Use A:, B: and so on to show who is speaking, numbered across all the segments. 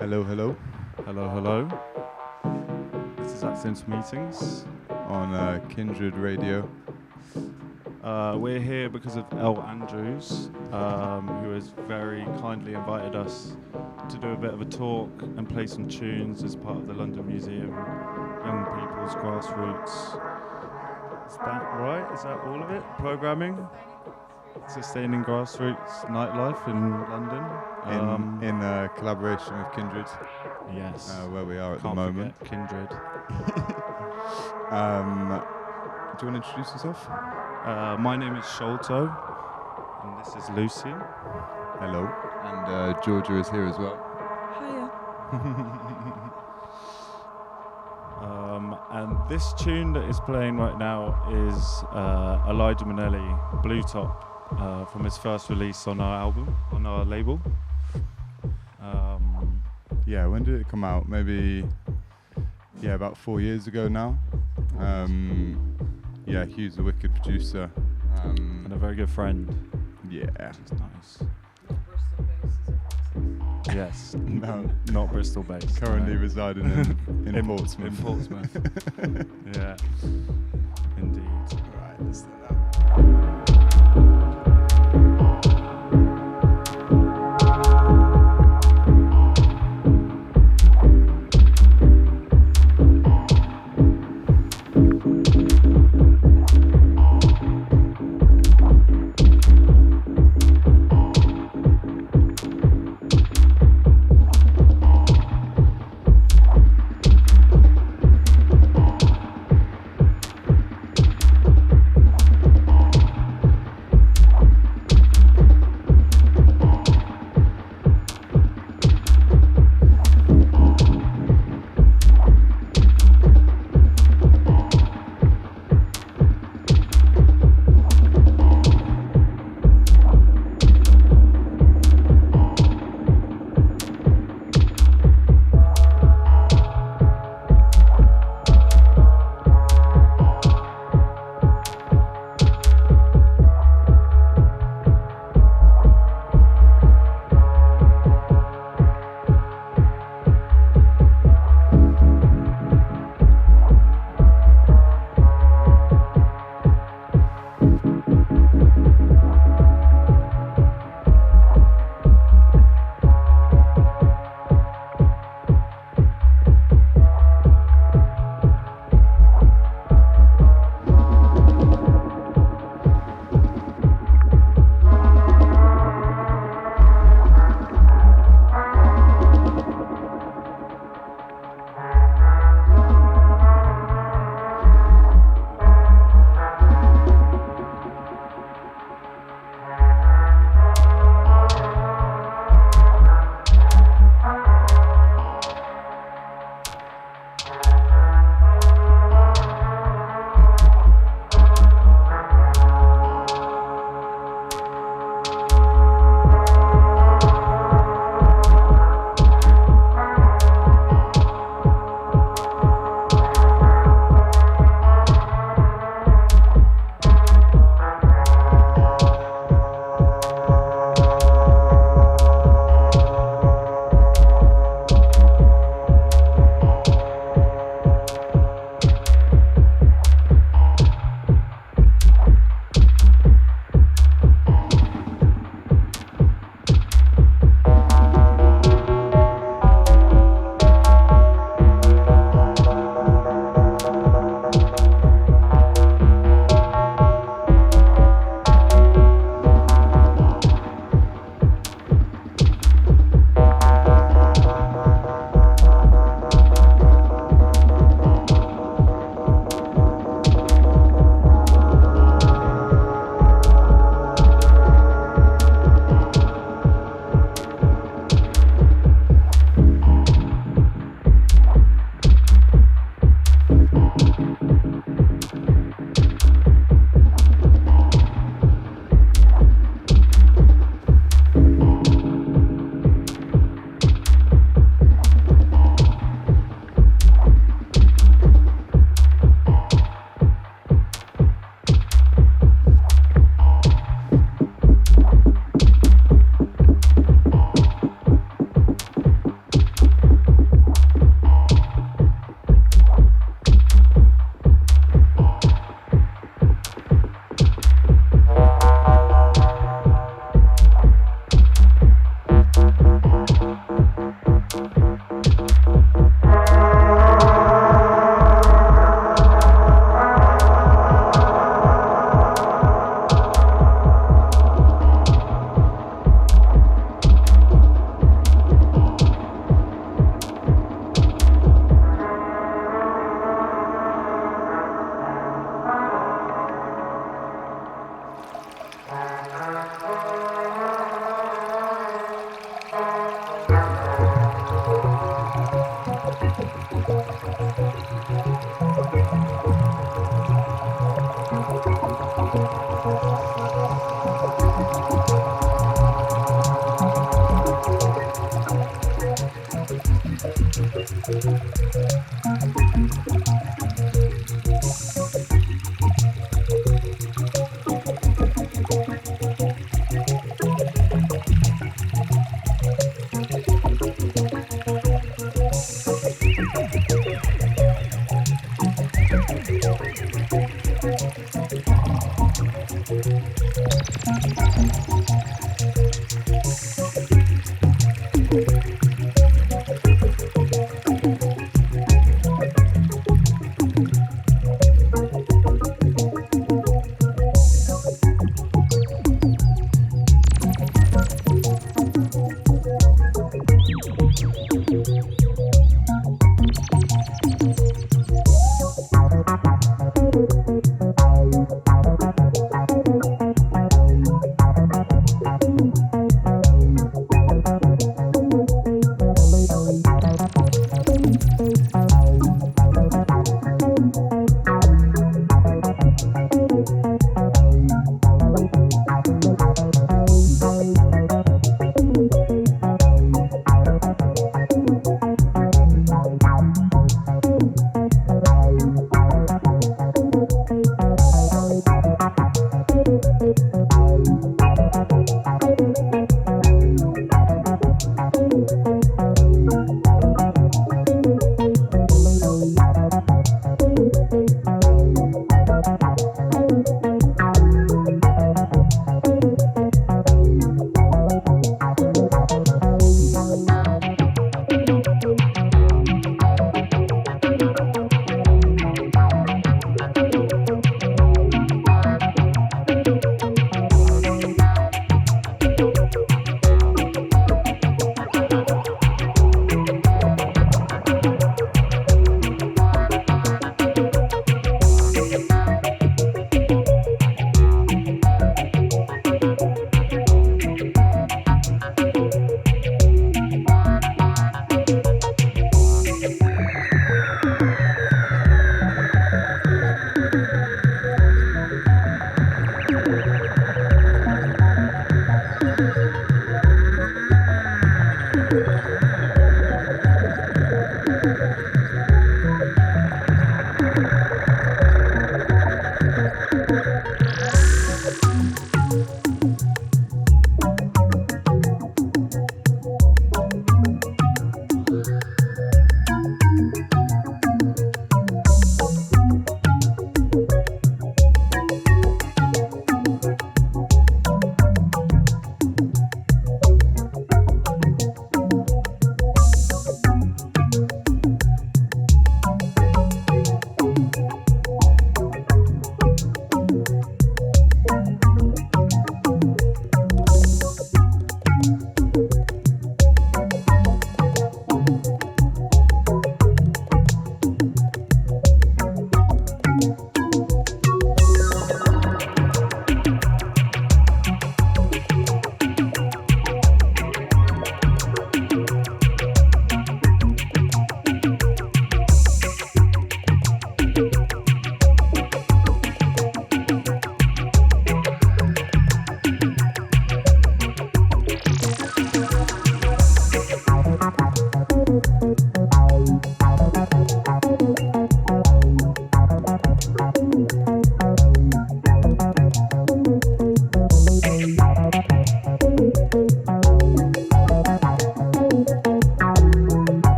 A: Hello, hello.
B: Hello, hello. This is Accents Meetings
A: On Kindred Radio.
B: We're here because of El Andrews, who has very kindly invited us to do a bit of a talk and play some tunes as part of the London Museum Young People's Grassroots. Is that right? Is that all of it? Programming? Sustaining grassroots nightlife in London.
A: In collaboration with Kindred.
B: Yes.
A: Where we are at
B: Can't
A: the moment.
B: forget Kindred.
A: Do you want to introduce yourself?
B: My name is Sholto, and this is Lucian.
A: Hello. And Georgia is here as well.
C: Hiya.
B: And this tune that is playing right now is Elijah Minnelli, Blue Top, from his first release on our album, on our label.
A: Yeah, when did it come out? Maybe, about 4 years ago now. Hugh's a wicked producer.
B: And a very good friend.
A: Yeah.
B: Which is nice. Yes.
A: No.
B: Not Bristol based.
A: Currently
B: no.
A: residing in Portsmouth.
B: In Portsmouth. Yeah. Indeed.
A: Right, let's do that.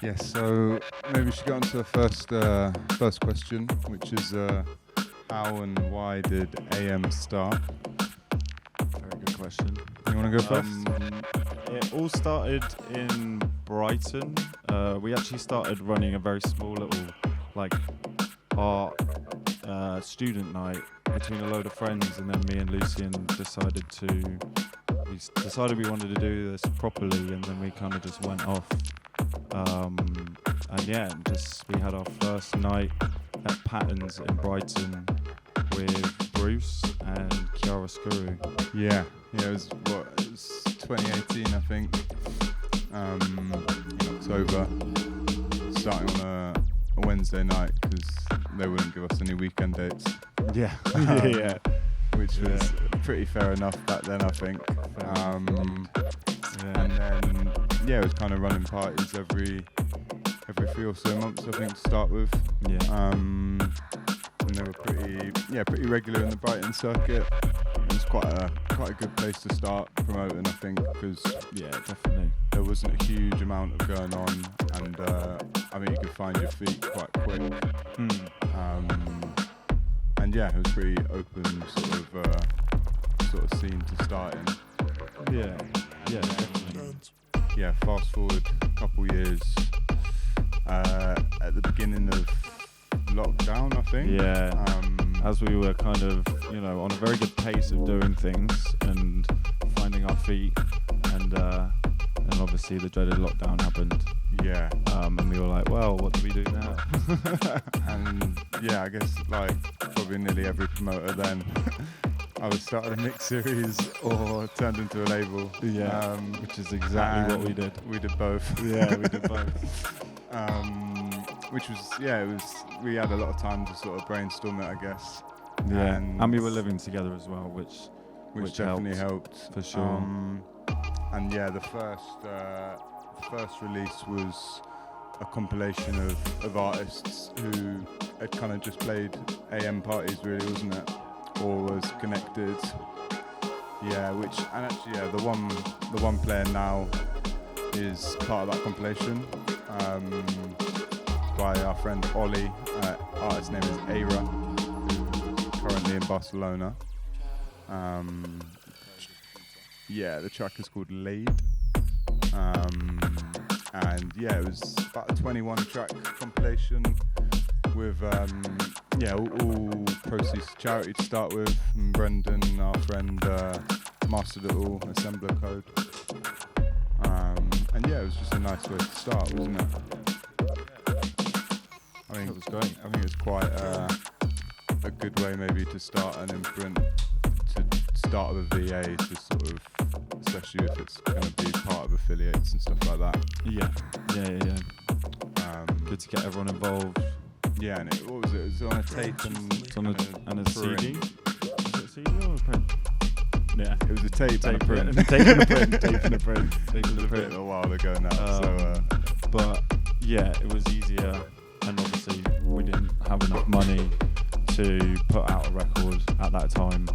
A: Yes, so maybe we should get on to the first question, which is how and why did AM start?
B: Very good question.
A: You want to go first?
B: It all started in Brighton. We actually started running a very small little like art student night between a load of friends, and then me and Lucian decided we wanted to do this properly, and then we kind of just went off. And yeah, we had our first night at Patton's in Brighton with Bruce and Kiara Skuru.
A: Yeah, it was 2018, I think, in October, starting on a Wednesday night because they wouldn't give us any weekend dates.
B: Yeah, yeah.
A: Which was pretty fair enough back then, I think. And then it was kind of running parties every 3 or so months, I think, to start with.
B: Yeah.
A: And they were pretty regular in the Brighton circuit. It was quite a good place to start promoting, I think, because
B: definitely
A: there wasn't a huge amount of going on, and I think you could find your feet quite quick. And it was pretty open sort of scene to start in.
B: Yeah, definitely.
A: Yeah, fast forward a couple years, at the beginning of lockdown, I think.
B: Yeah. As we were kind of, on a very good pace of doing things and finding our feet, and obviously the dreaded lockdown happened.
A: Yeah.
B: And we were like, well, what do we do now?
A: And I guess like probably nearly every promoter then either started a mix series or turned into a label.
B: Yeah. Which is exactly what we did.
A: We did both.
B: Yeah, we did both.
A: Which was, we had a lot of time to sort of brainstorm it, I guess.
B: Yeah. And we were living together as well, which
A: definitely helped
B: for sure.
A: And the first release was a compilation of artists who had kind of just played AM parties, really, wasn't it? Or was connected. Yeah, the one player now is part of that compilation, by our friend Ollie. Artist's name is Aira, who's currently in Barcelona. The track is called Laid. And it was about a 21 track compilation with all proceeds to charity to start with. And Brendan, our friend, mastered it all, assembler code. It was just a nice way to start, wasn't it? I think it was great. I think it was quite a good way maybe to start an imprint, to start with a VA, to sort of, especially if it's going to be part of affiliates and stuff like that.
B: Yeah. Good to get everyone involved.
A: Yeah, and what was it? It was on a tape and
B: a CD. Was it a CD or a print? Yeah,
A: it was a tape and a print.
B: Tape and a print.
A: It was a bit a while ago now.
B: But it was easier, and obviously we didn't have enough money to put out a record at that time.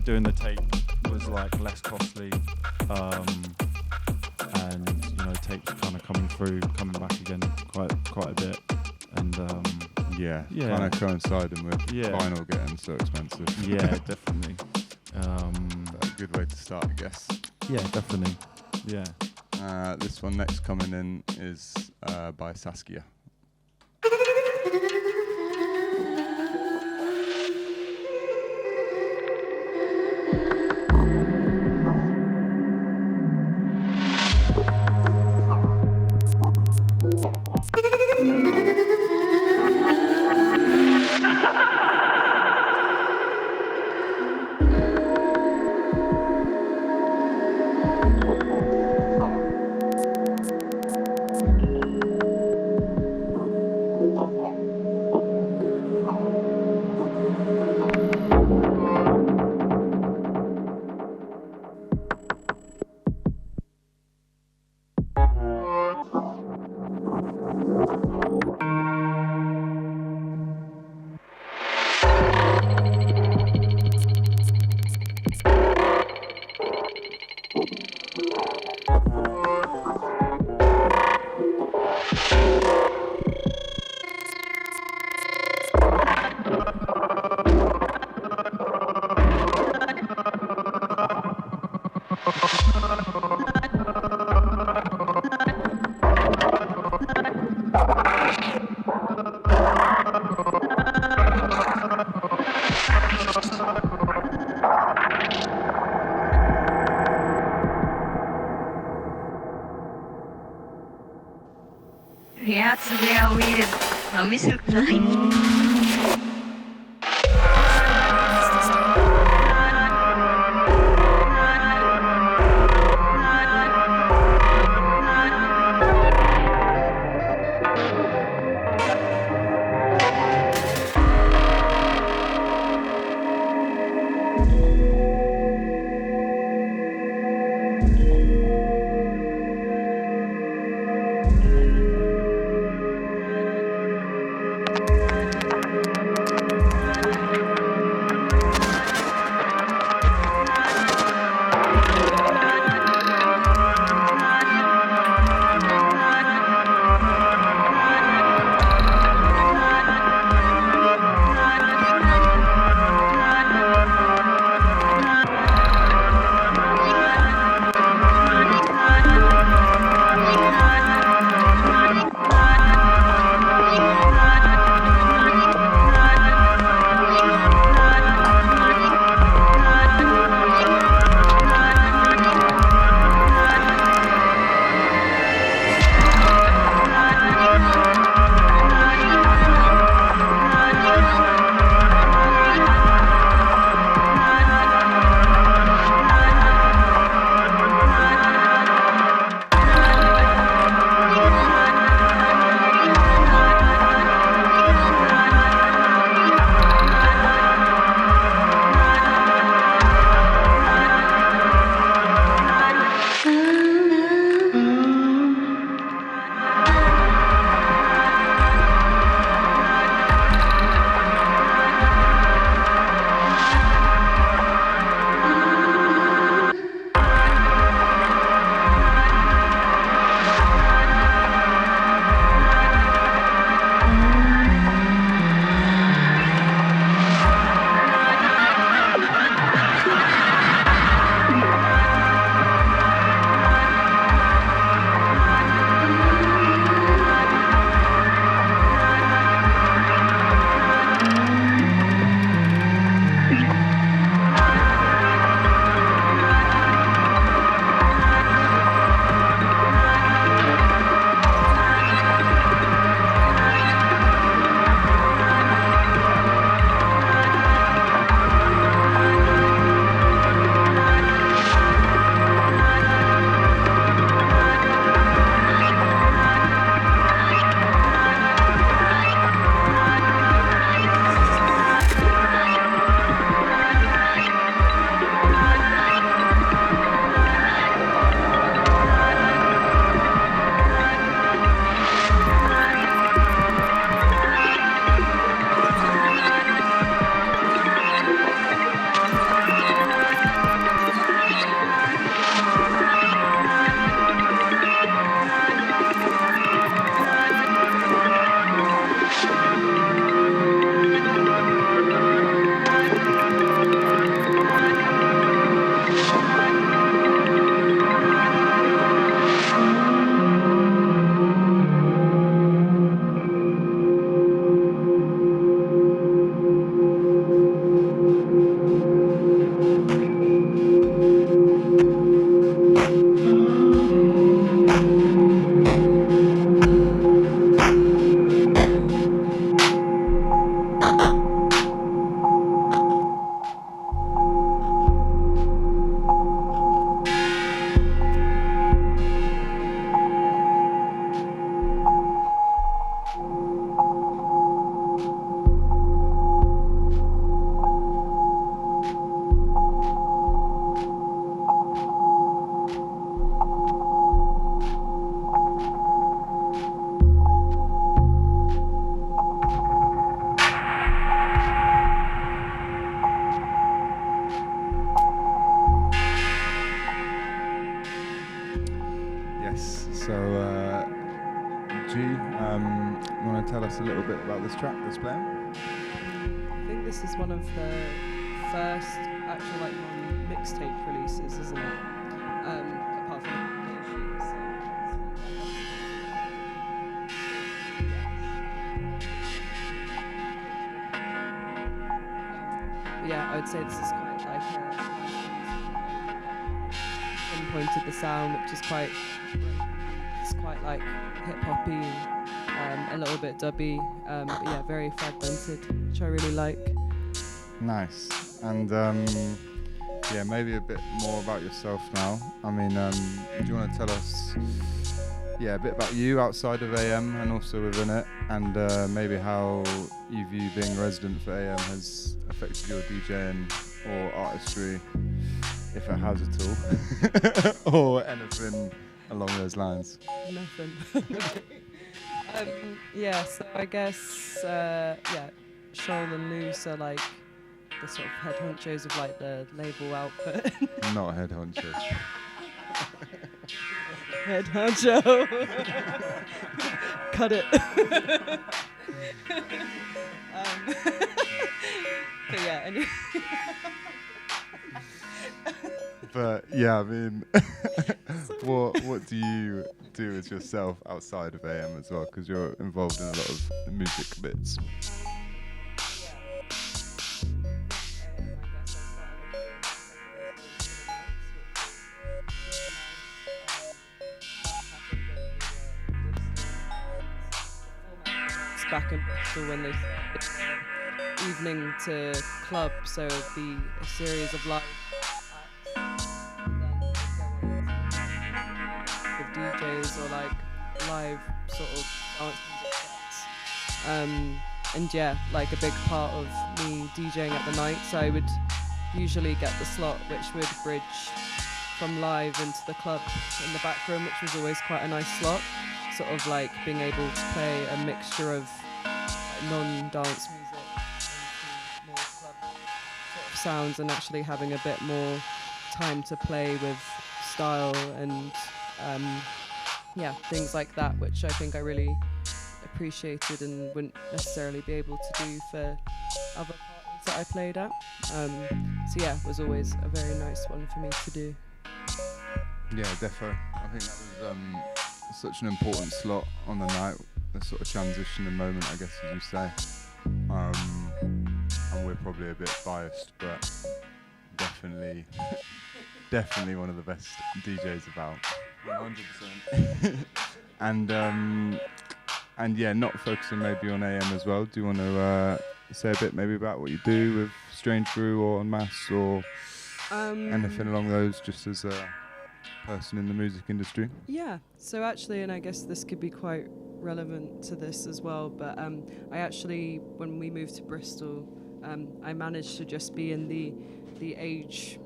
B: Doing the tape was like less costly, and tapes kind of coming back again quite a bit, and
A: kind of coinciding with vinyl getting so expensive.
B: Yeah, definitely.
A: That's a good way to start, I guess.
B: Yeah, definitely. Yeah.
A: This one next coming in is by Saskia.
C: やつ部屋を見れば見せるくない。
A: Want to tell us a little bit about this track that's playing?
D: I think this is one of the first actual like non-mixtape releases, isn't it? Apart from the issues. Yeah, I would say this is quite like pinpointed the sound, which is quite like hip hoppy. a little bit dubby, but yeah, very fragmented, which I really like.
A: Nice. And yeah, maybe a bit more about yourself now. I mean, do you want to tell us, yeah, a bit about you outside of AM and also within it, and maybe how you view being resident for AM has affected your DJing or artistry, if it has at all, or anything along those lines?
D: Nothing. Yeah, so I guess, yeah, Shoal and Loose are like the sort of head honchos of like the label output.
A: Not head honcho.
D: Head honcho. Cut it. But yeah, anyway.
A: But yeah, I mean, what do you do as yourself outside of AM as well? Because you're involved in a lot of the music bits.
D: Back in Bristol when they evening to club, so it'd be a series of live acts, and then go on with DJs or like live sort of dance music sets. And yeah, like a big part of me DJing at the night, so I would usually get the slot which would bridge from live into the club in the back room, which was always quite a nice slot. Sort of like being able to play a mixture of non-dance music into more club sort of sounds, and actually having a bit more time to play with style and yeah, things like that, which I think I really appreciated and wouldn't necessarily be able to do for other parties that I played at. So yeah, it was always a very nice one for me to do.
A: Yeah, defo. I think that was such an important slot on the night, the sort of transitioning moment, I guess, as you say. And we're probably a bit biased, but definitely one of the best DJs about. 100%. And yeah, not focusing maybe on AM as well. Do you want to say a bit maybe about what you do with Strange Brew or En Masse or anything along those, just as a person in the music industry?
D: Yeah, so actually, and I guess this could be quite relevant to this as well, but I actually, when we moved to Bristol, I managed to just be in the age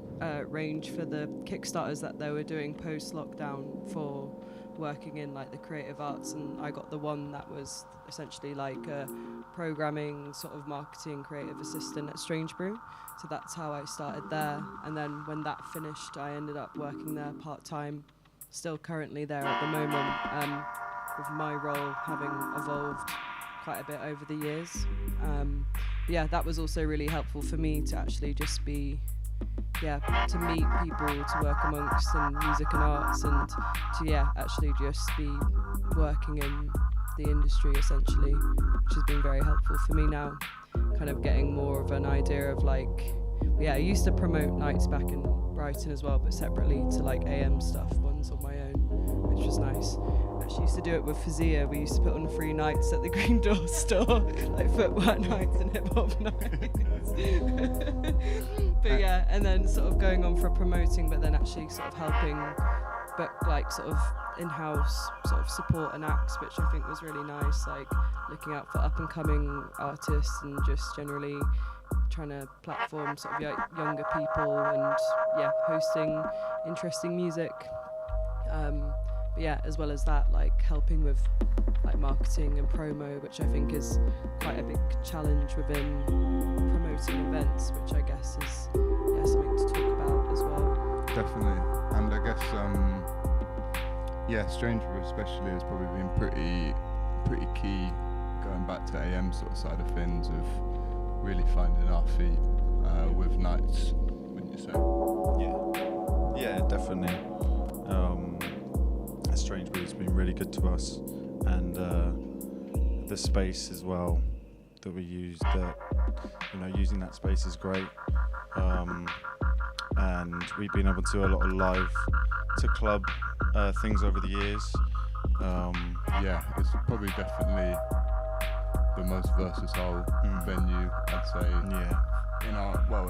D: range for the Kickstarters that they were doing post-lockdown for working in like the creative arts, and I got the one that was essentially like a programming sort of marketing creative assistant at Strange Brew. So that's how I started there, and then when that finished I ended up working there part-time, still currently there at the moment, with my role having evolved quite a bit over the years. Yeah, that was also really helpful for me to actually just be, yeah, to meet people to work amongst in music and arts, and to, yeah, actually just be working in the industry essentially, which has been very helpful for me now, kind of getting more of an idea of like, yeah, I used to promote nights back in Brighton as well, but separately to like AM stuff, ones on my own, which was nice. Actually used to do it with Fazia. We used to put on free nights at the Green Door store, like footwear nights and hip hop nights. But yeah, and then sort of going on for promoting, but then actually sort of helping, but like sort of in-house sort of support and acts, which I think was really nice, like looking out for up-and-coming artists and just generally trying to platform sort of younger people and, yeah, hosting interesting music. But yeah, as well as that, like helping with like marketing and promo, which I think is quite a big challenge within promoting events, which I guess is, yeah, something to talk about as well.
A: Definitely. And I guess yeah, Strange Brew especially has probably been pretty key going back to AM sort of side of things, of really finding our feet with nights, wouldn't you say?
B: Yeah, definitely. Strange Brew has been really good to us, and the space as well that we use, that, you know, using that space is great, and we've been able to do a lot of live to club things over the years,
A: Yeah, it's probably definitely the most versatile venue, I'd say.
B: Yeah.
A: In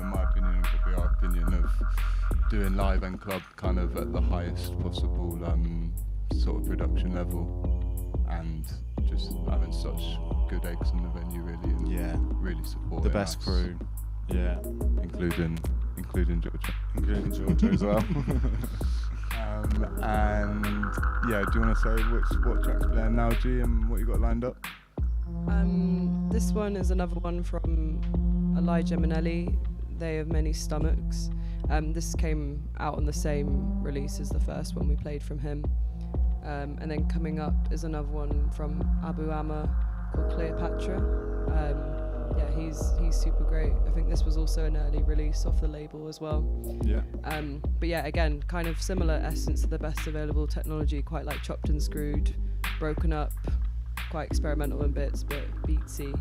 A: my opinion, and probably our opinion of doing live and club kind of at the highest possible sort of production level, and just having such good eggs in the venue really, and
B: Yeah.
A: really supporting
B: The best
A: us,
B: crew. Yeah.
A: including Georgia.
B: Including Georgia as well.
A: And yeah, do you want to say what track's playing now, G, and what you got lined up?
D: This one is another one from Elijah Minnelli, They Have Many Stomachs. This came out on the same release as the first one we played from him. And then coming up is another one from Abu Amma called Cleopatra. Yeah, he's super great. I think this was also an early release off the label as well.
B: Yeah.
D: But yeah, again, kind of similar essence to the best available technology, quite like chopped and screwed, broken up, quite experimental in bits, but beatsy.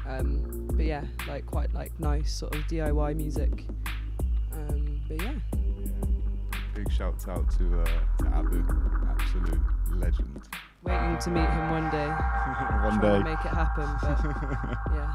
D: But yeah, like quite like nice sort of DIY music. But yeah.
A: Big shouts out to Abu, absolute legend.
D: Waiting to meet him one day.
B: One
D: Trying
B: day.
D: to make it happen, but yeah.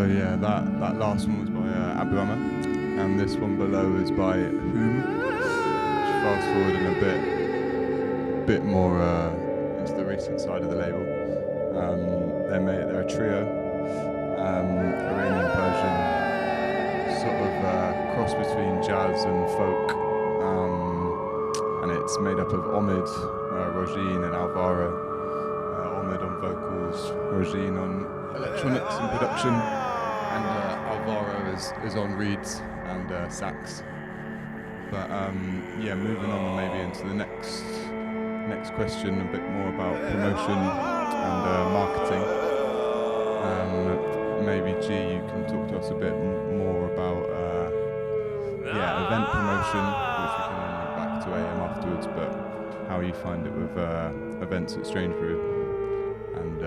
A: yeah, that last one was by Abu Amma, and this one below is by Whom. Fast forwarding a bit more into the recent side of the label. They're a trio, Iranian Persian, sort of cross between jazz and folk, and it's made up of Omid, Rojin and Alvaro. Omid on vocals, Rojin on electronics and production, and Alvaro is on reeds and sax. But yeah, moving on maybe into the next question, a bit more about promotion and marketing. Maybe G, you can talk to us a bit more about event promotion, which we can then link back to AM afterwards, but how you find it with events at Strange Brew, and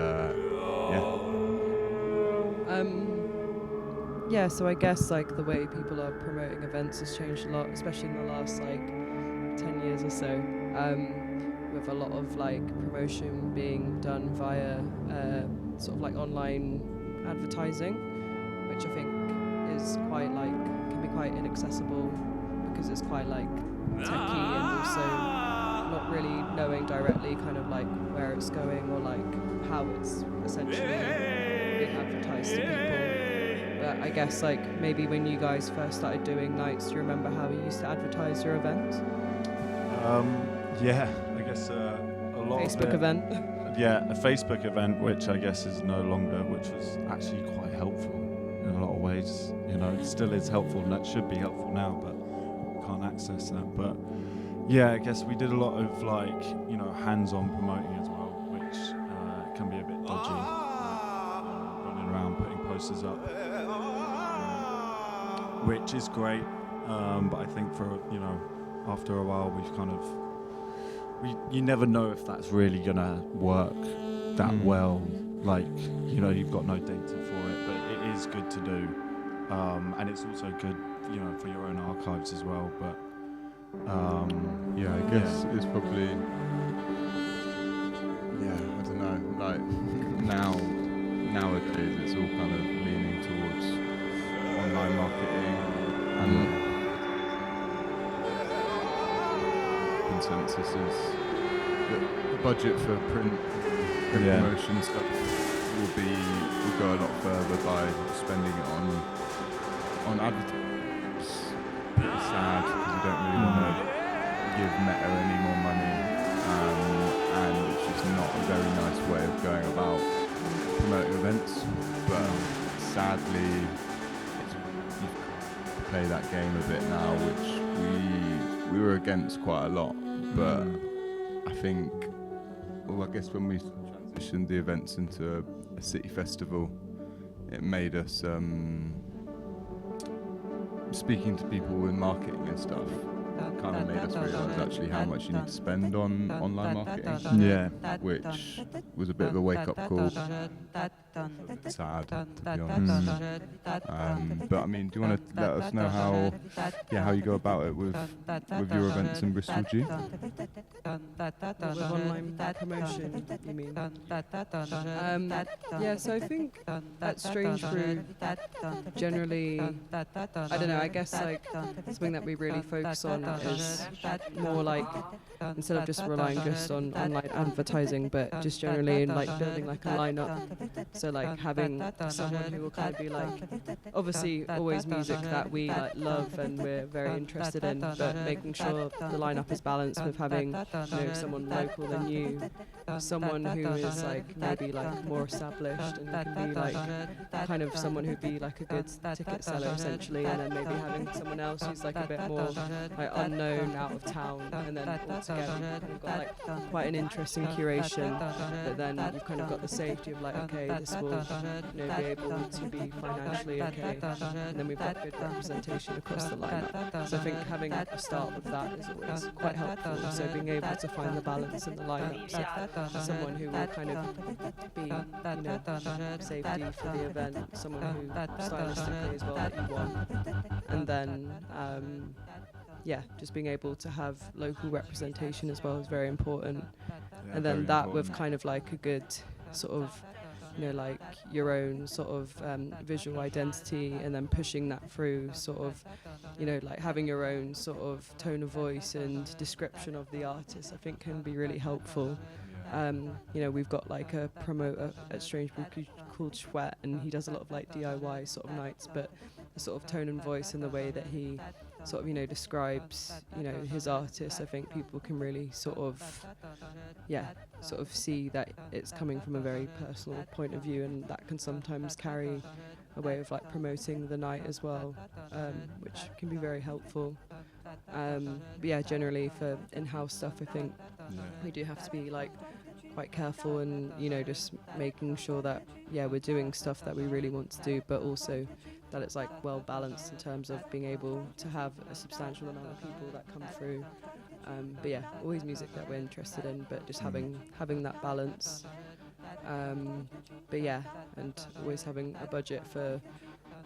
D: yeah, so I guess like the way people are promoting events has changed a lot, especially in the last like 10 years or so, with a lot of like promotion being done via sort of like online advertising, which I think is quite like can be quite inaccessible because it's quite like techy and also not really knowing directly kind of like where it's going or like how it's essentially being advertised to people. But I guess like maybe when you guys first started doing nights, do you remember how you used to advertise your events?
B: Yeah, I guess a lot
D: Facebook
B: of it,
D: event.
B: Yeah, a Facebook event, which I guess is no longer, which was actually quite helpful in a lot of ways. You know, it still is helpful, and that should be helpful now, but can't access that. But yeah, I guess we did a lot of like, you know, hands-on promoting as well, which can be a bit dodgy, running around putting posters up, which is great. But I think for, you know, after a while we've kind of, you never know if that's really gonna work that well. Like, you know, you've got no data for it, but it is good to do, and it's also good, you know, for your own archives as well. But
A: yeah, I guess it's probably, yeah, I don't know, like nowadays it's all kind of leaning towards online marketing and consensus is the budget for print promotion stuff will go a lot further by spending it on advertising. It's pretty sad because we don't really want to give Meta any more money, and it's just not a very nice way of going about promoting events. But sadly, you play that game a bit now, which we were against quite a lot. But I think, well, I guess when we transitioned the events into a city festival, it made us speaking to people in marketing and stuff. Kind of made us realise actually how much you need to spend on online marketing.
B: yeah,
A: Which was a bit of a wake-up call. Sad, to be honest. But I mean, do you want to let us know how you go about it with your events in Bristol, G?
D: With online promotion, you mean? Yeah, so I think at Strange Brew, generally, I don't know, I guess like something that we really focus on is more like, instead of just relying just on online advertising, but just generally in like building like a lineup. So like having someone who will kind of be like, obviously always music that we like love and we're very interested in, but making sure the lineup is balanced with having, you know, someone local than you, someone who is like maybe like more established and can be like kind of someone who'd be like a good ticket seller essentially, and then maybe having someone else who's like a bit more like unknown out of town, and then altogether you've kind of got like quite an interesting curation, but then you've kind of got the safety of like, okay, this will, you know, be able to be financially okay, and then we've got good representation across the lineup. So I think having a start with that is always quite helpful. So being able to find the balance in the lineups of someone who will kind of be, you know, safety for the event, someone who stylistically as well that you want, and then just being able to have local representation as well is very important. And then that with kind of like a good sort of like your own sort of visual identity, and then pushing that through sort of, like having your own sort of tone of voice and description of the artist, I think can be really helpful. We've got like a promoter at Strangebury called Sweat, and he does a lot of like DIY sort of nights, but the sort of tone and voice and the way that he sort of, describes, his artist, I think people can really sort of see that it's coming from a very personal point of view, and that can sometimes carry a way of like promoting the night as well, which can be very helpful. But yeah, generally for in-house stuff, I think we do have to be like quite careful and, just making sure that, we're doing stuff that we really want to do, but also that it's like well balanced in terms of being able to have a substantial amount of people that come through. But yeah, always music that we're interested in, but just having that balance. But yeah, and always having a budget for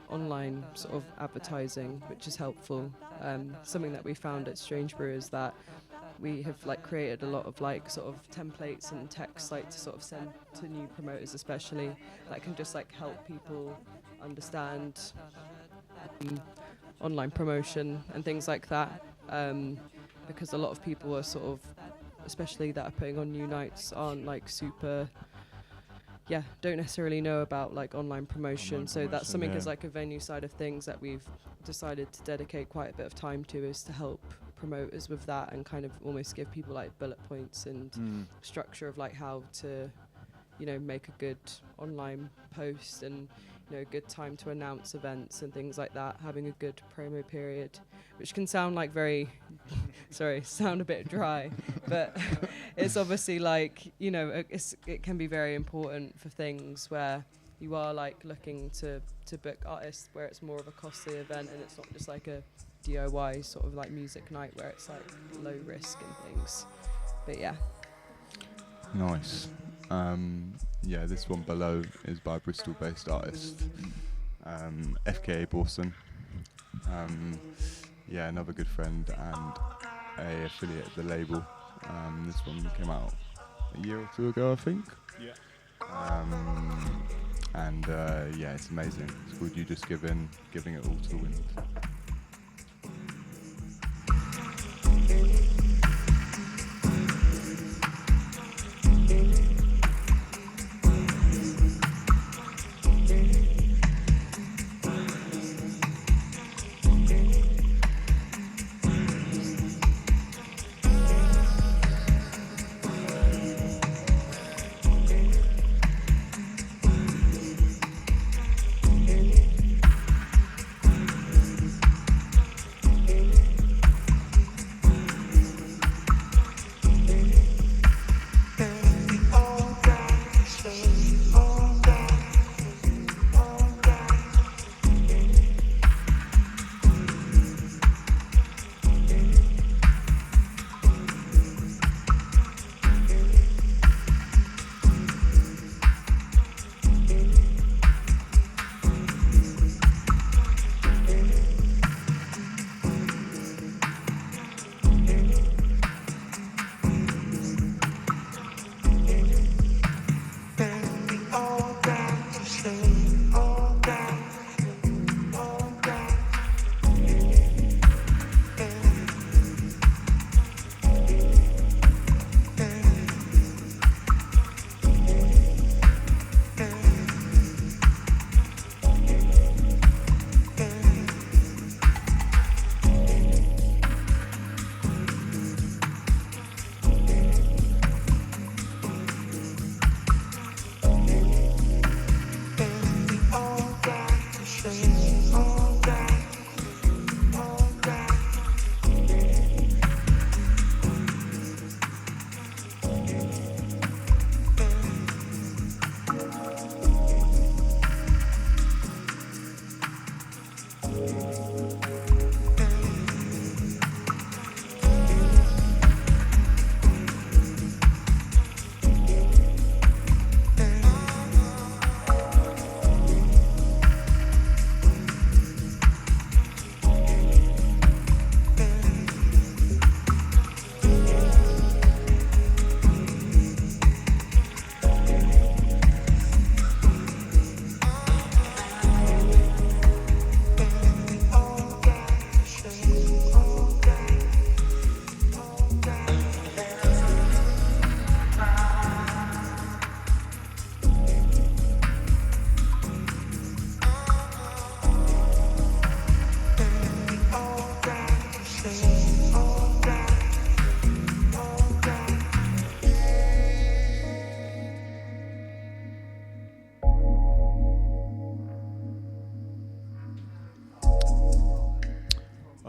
D: online sort of advertising, which is helpful. Something that we found at Strangebury is that we have like created a lot of like sort of templates and text like to sort of send to new promoters, especially that can just like help people understand online promotion and things like that, because a lot of people are sort of, especially that are putting on new nights, aren't like super don't necessarily know about like online promotion. So that's something as like a venue side of things that we've decided to dedicate quite a bit of time to, is to help promoters with that and kind of almost give people like bullet points and structure of like how to make a good online post, and a good time to announce events and things like that, having a good promo period, which can sound like very sound a bit dry, but it's obviously like it can be very important for things where you are like looking to book artists where it's more of a costly event, and it's not just like a DIY sort of like music night where it's like low risk and things. But yeah.
A: Nice. This one below is by a Bristol-based artist, FKA Borson. Another good friend and a affiliate of the label. This one came out a year or two ago, I think.
B: Yeah.
A: It's amazing. It's called You Just Giving It All to the Wind.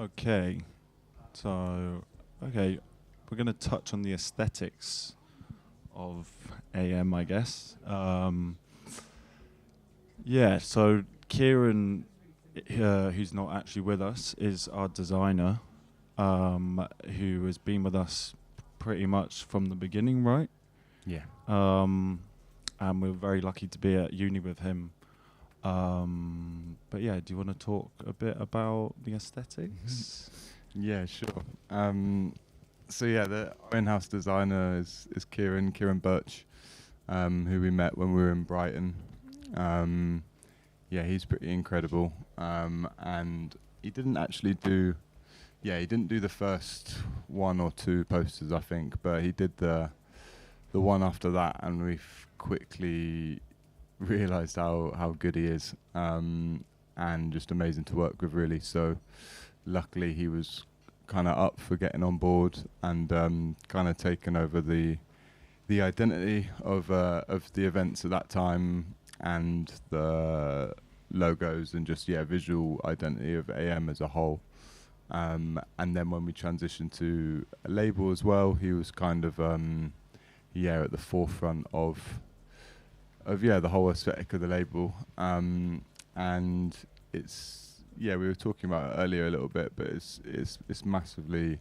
B: Okay. So, okay, we're going to touch on the aesthetics of AM, I guess. Yeah, so Kieran, who's not actually with us, is our designer, who has been with us pretty much from the beginning, right?
A: Yeah.
B: And we're very lucky to be at uni with him. But yeah, do you want to talk a bit about the aesthetics?
A: Yeah, sure. So yeah, our in-house designer is Kieran Birch, who we met when we were in Brighton. Yeah, he's pretty incredible. And he didn't do the first one or two posters, I think, but he did the one after that, and we've quickly realised how good he is, and just amazing to work with, really. So luckily he was kind of up for getting on board and kind of taken over the identity of the events at that time, and the logos, and just visual identity of AM as a whole. And then when we transitioned to a label as well, he was kind of at the forefront of the whole aesthetic of the label. And it's we were talking about it earlier a little bit, but it's massively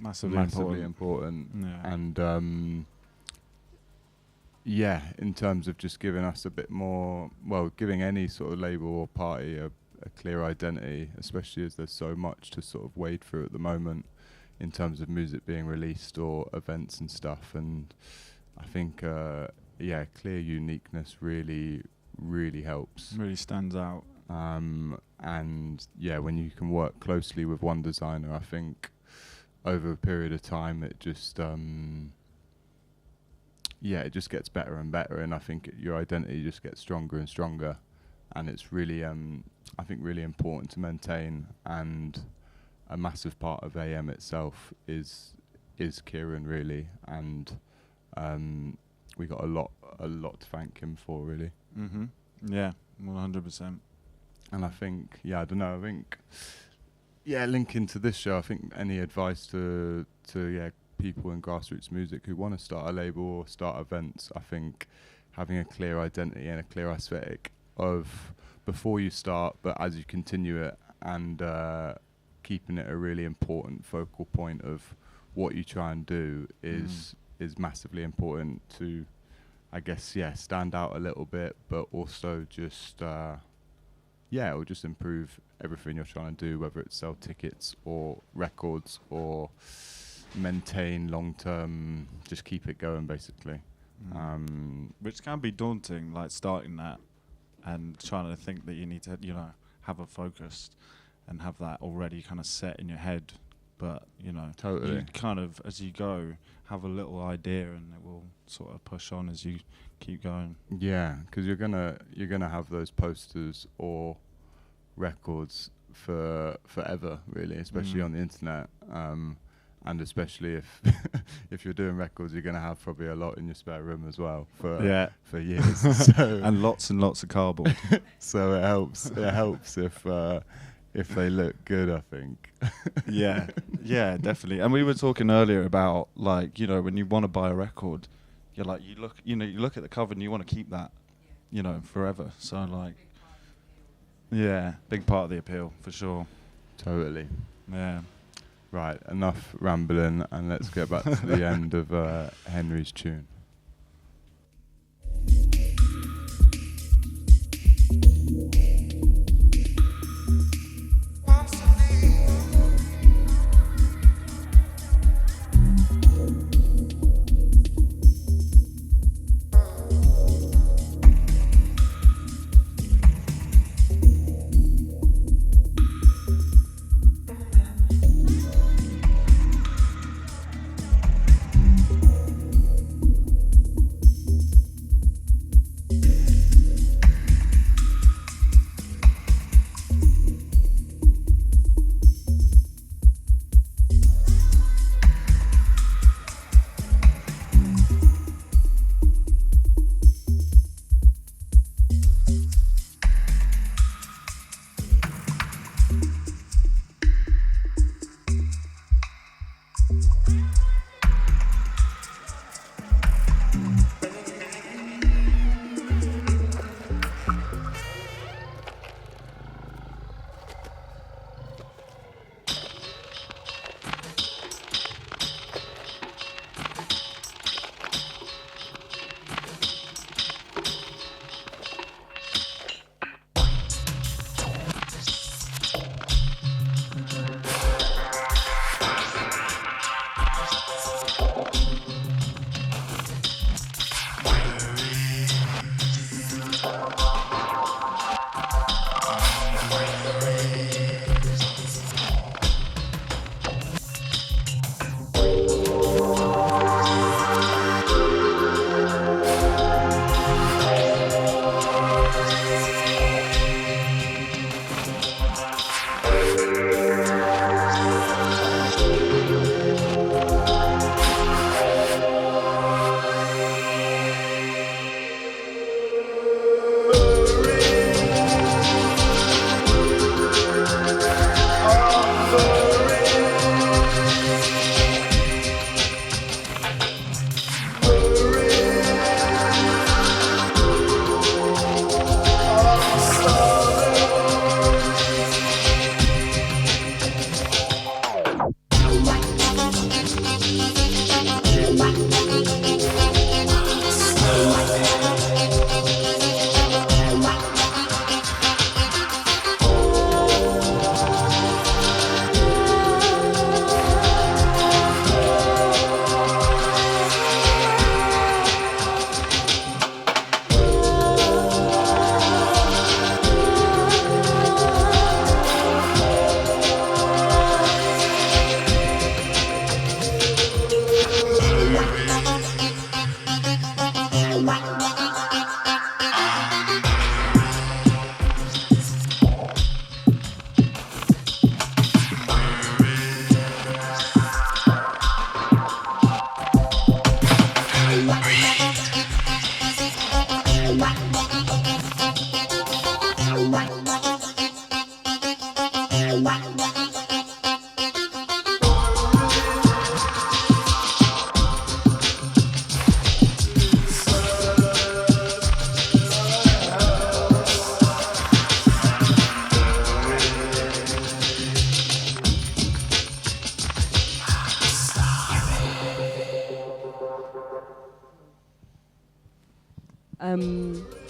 A: important.
B: Yeah.
A: And in terms of just giving us a bit more, giving any sort of label or party a clear identity, especially as there's so much to sort of wade through at the moment in terms of music being released or events and stuff. And I think clear uniqueness really helps.
B: Really stands out.
A: And when you can work closely with one designer, I think over a period of time it just it just gets better and better, and I think your identity just gets stronger and stronger, and it's really I think really important to maintain. And a massive part of AM itself is Kieran, really, and we got a lot to thank him for, really.
B: Yeah, 100%.
A: And I think linking to this show, I think any advice to people in grassroots music who want to start a label or start events, I think having a clear identity and a clear aesthetic of before you start, but as you continue it, and keeping it a really important focal point of what you try and do is massively important to, I guess, stand out a little bit, but also just it will just improve everything you're trying to do, whether it's sell tickets or records or maintain long-term, just keep it going, basically.
B: Which can be daunting, like starting that and trying to think that you need to, have a focus and have that already kind of set in your head. But,
A: Totally.
B: You kind of, as you go, have a little idea, and it will sort of push on as you keep going. Yeah,
A: because you're gonna have those posters or records for forever, really, especially on the internet. And especially if you're doing records, you're gonna have probably a lot in your spare room as well for years. So
B: and lots of cardboard.
A: So it helps if they look good, I think.
B: Yeah, definitely. And we were talking earlier about, like, when you want to buy a record, you're like, you look at the cover and you want to keep that, forever. So, like, big part of the appeal, for sure.
A: Totally.
B: Yeah.
A: Right, enough rambling, and let's get back to the end of Henry's tune.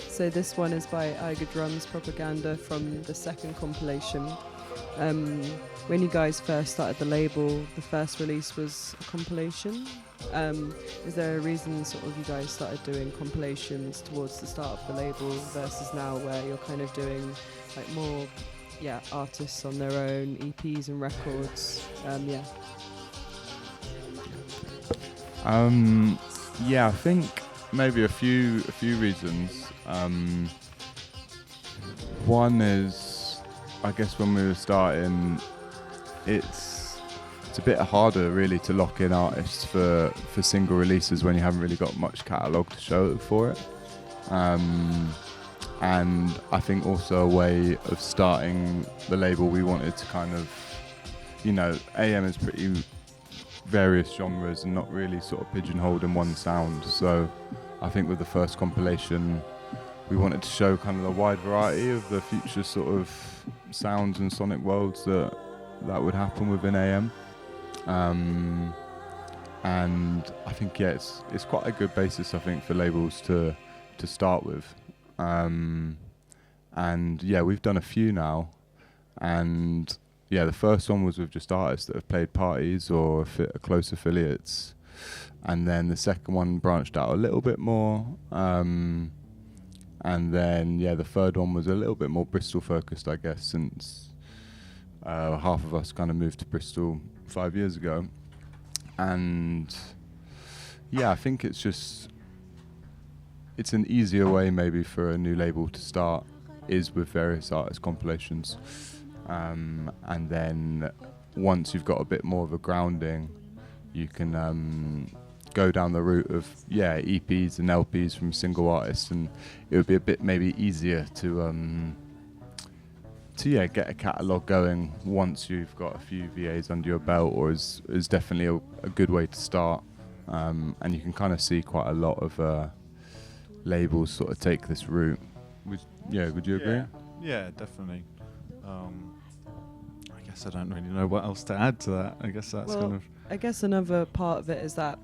D: So this one is by Eiger Drums Propaganda from the second compilation. When you guys first started the label, the first release was a compilation. Is there a reason sort of you guys started doing compilations towards the start of the label versus now where you're kind of doing like more artists on their own, EPs and records?
A: I think maybe a few reasons. One is, I guess when we were starting, it's a bit harder really to lock in artists for single releases when you haven't really got much catalogue to show for it. And I think also a way of starting the label, we wanted to kind of, AM is pretty various genres and not really sort of pigeonholed in one sound. So I think with the first compilation, we wanted to show kind of the wide variety of the future sort of sounds and sonic worlds that would happen within AM. And I think it's quite a good basis, I think, for labels to start with. And we've done a few now, and the first one was with just artists that have played parties or close affiliates, and then the second one branched out a little bit more, and then the third one was a little bit more Bristol focused, I guess, since half of us kind of moved to Bristol 5 years ago. And I think it's an easier way maybe for a new label to start is with various artist compilations. And then once you've got a bit more of a grounding, you can go down the route of EPs and LPs from single artists, and it would be a bit maybe easier to get a catalogue going once you've got a few VAs under your belt, or is definitely a good way to start. And you can kind of see quite a lot of labels sort of take this route. Would you agree?
B: Yeah, definitely. I guess I don't really know what else to add to that. I guess that's
D: I guess another part of it is that,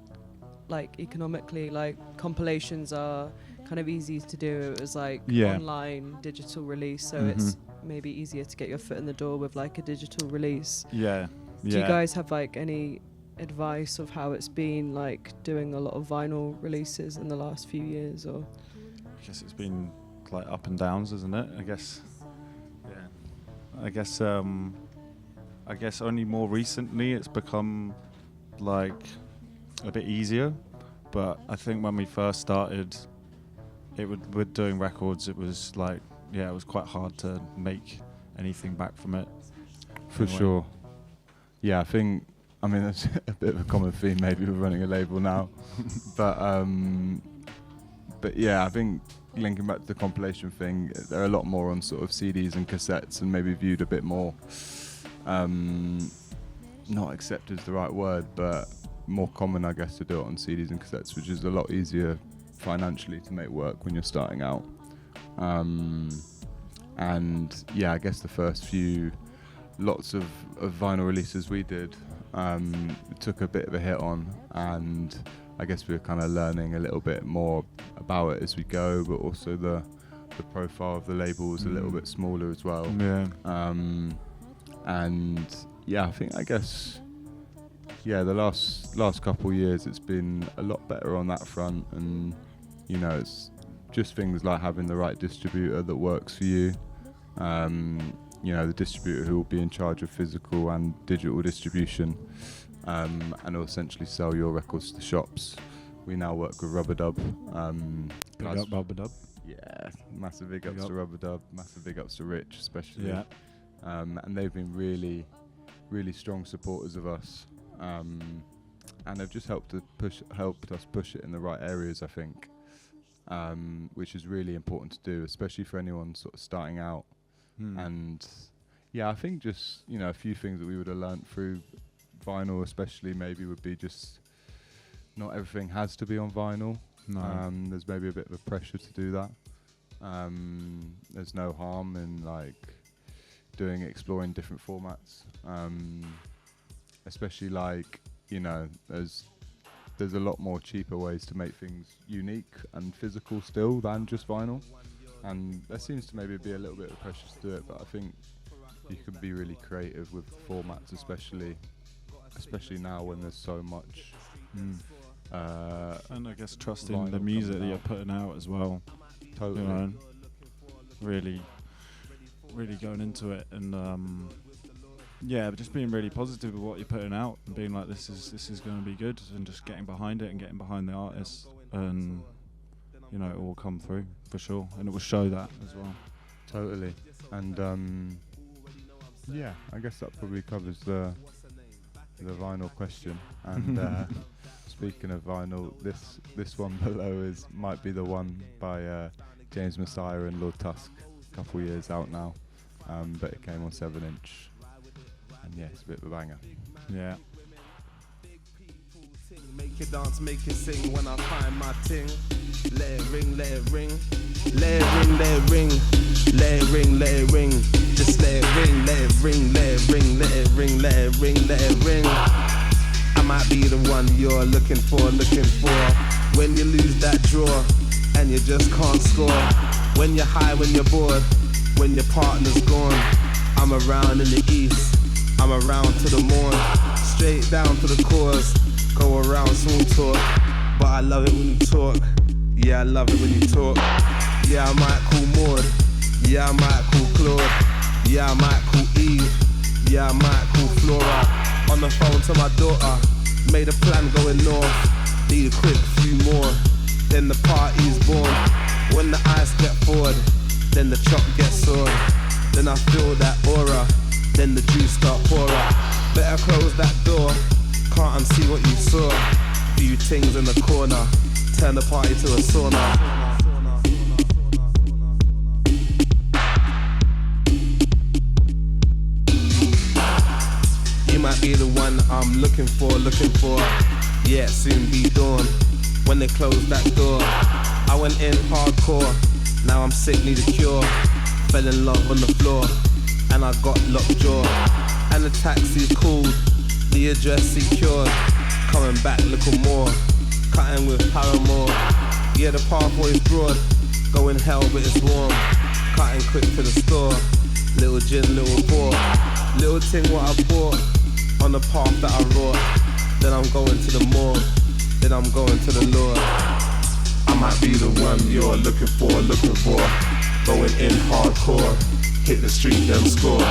D: like, economically, like, compilations are kind of easy to do. It was like online digital release, so it's maybe easier to get your foot in the door with like a digital release. Do you guys have like any advice of how it's been like doing a lot of vinyl releases in the last few years? Or
B: I guess it's been like up and downs, isn't it? I guess only more recently it's become like a bit easier, but I think when we first started with doing records, it was like it was quite hard to make anything back from it.
A: For sure. I think, I mean, that's a bit of a common theme maybe with running a label now. but I think linking back to the compilation thing, they're a lot more on sort of CDs and cassettes, and maybe viewed a bit more, not accepted is the right word, but more common, I guess, to do it on CDs and cassettes, which is a lot easier financially to make work when you're starting out. I guess the first few lots of vinyl releases we did took a bit of a hit on, and I guess we were kind of learning a little bit more about it as we go, but also the profile of the label was a little bit smaller as well. The last couple of years it's been a lot better on that front, and it's just things like having the right distributor that works for you. The distributor who will be in charge of physical and digital distribution, and will essentially sell your records to shops. We now work with Rubber-Dub.
B: Big up Rubber-Dub.
A: Yeah, massive big ups to Rubber-Dub, massive big ups to Rich especially. And they've been really, really strong supporters of us. And they've just helped us push it in the right areas, I think, which is really important to do, especially for anyone sort of starting out. And Yeah, I think just, a few things that we would have learnt through vinyl especially maybe would be just not everything has to be on vinyl.
B: No.
A: There's maybe a bit of a pressure to do that. There's no harm in like exploring different formats. Especially like, there's a lot more cheaper ways to make things unique and physical still than just vinyl. And there seems to maybe be a little bit of pressure to do it, but I think you can be really creative with formats, especially now when there's so much.
B: And I guess trusting
A: vinyl
B: the music that
A: coming
B: you're
A: out.
B: putting out as well.
A: Totally.
B: Really going into it, and just being really positive with what you're putting out and being like, this is going to be good, and just getting behind it and getting behind the artist, and it will come through for sure, and it will show that as well.
A: Totally. And I guess that probably covers the vinyl question. And speaking of vinyl, this one below might be the one by James Messiah and Lord Tusk, a couple years out now, but it came on 7-inch, and yeah, it's a bit of a banger.
B: Yeah.
E: Make you dance, make you sing when I find my ting. Let it ring, let it ring. Let it ring, let it ring. Let it ring, let it ring. Just let it ring, let it ring, let it ring, let it ring, let it ring, let it ring. I might be the one you're looking for. When you lose that draw and you just can't score. When you're high, when you're bored, when your partner's gone. I'm around in the east, I'm around to the morn. Straight down to the cause. Go around small talk, but I love it when you talk. Yeah, I love it when you talk. Yeah, I might call Maud. Yeah, I might call Claude. Yeah, I might call Eve. Yeah, I might call Flora. On the phone to my daughter. Made a plan going north. Need a quick few more. Then the party's born. When the ice get forward, then the chop gets sore. Then I feel that aura. Then the juice start pouring. Better close that door. Can't unsee what you saw. Few things in the corner. Turn the party to a sauna. You might be the one I'm looking for. Yeah, soon be dawn. When they close that door, I went in hardcore. Now I'm sick, need a cure. Fell in love on the floor, and I got lockjaw. And the taxi's called. The address secured, coming back little more, cutting with Paramore. Yeah, the pathway's broad, going hell but it's warm. Cutting quick to the store, little gin, little pour. Little ting what I bought, on the path that I wrought. Then I'm going to the morgue, then I'm going to the Lord. I might be the one you're looking for. Going in hardcore, hit the street, then score.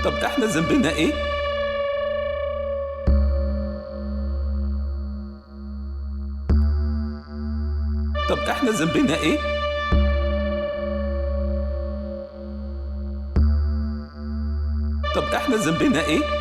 F: طب احنا ذنبنا ايه؟ طب احنا ذنبنا ايه؟ طب احنا ذنبنا ايه؟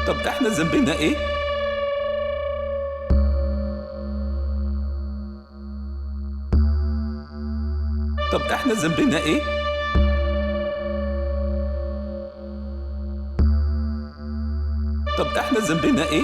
F: طب احنا ذنبنا ايه؟ طب احنا ذنبنا ايه؟ طب احنا ذنبنا ايه؟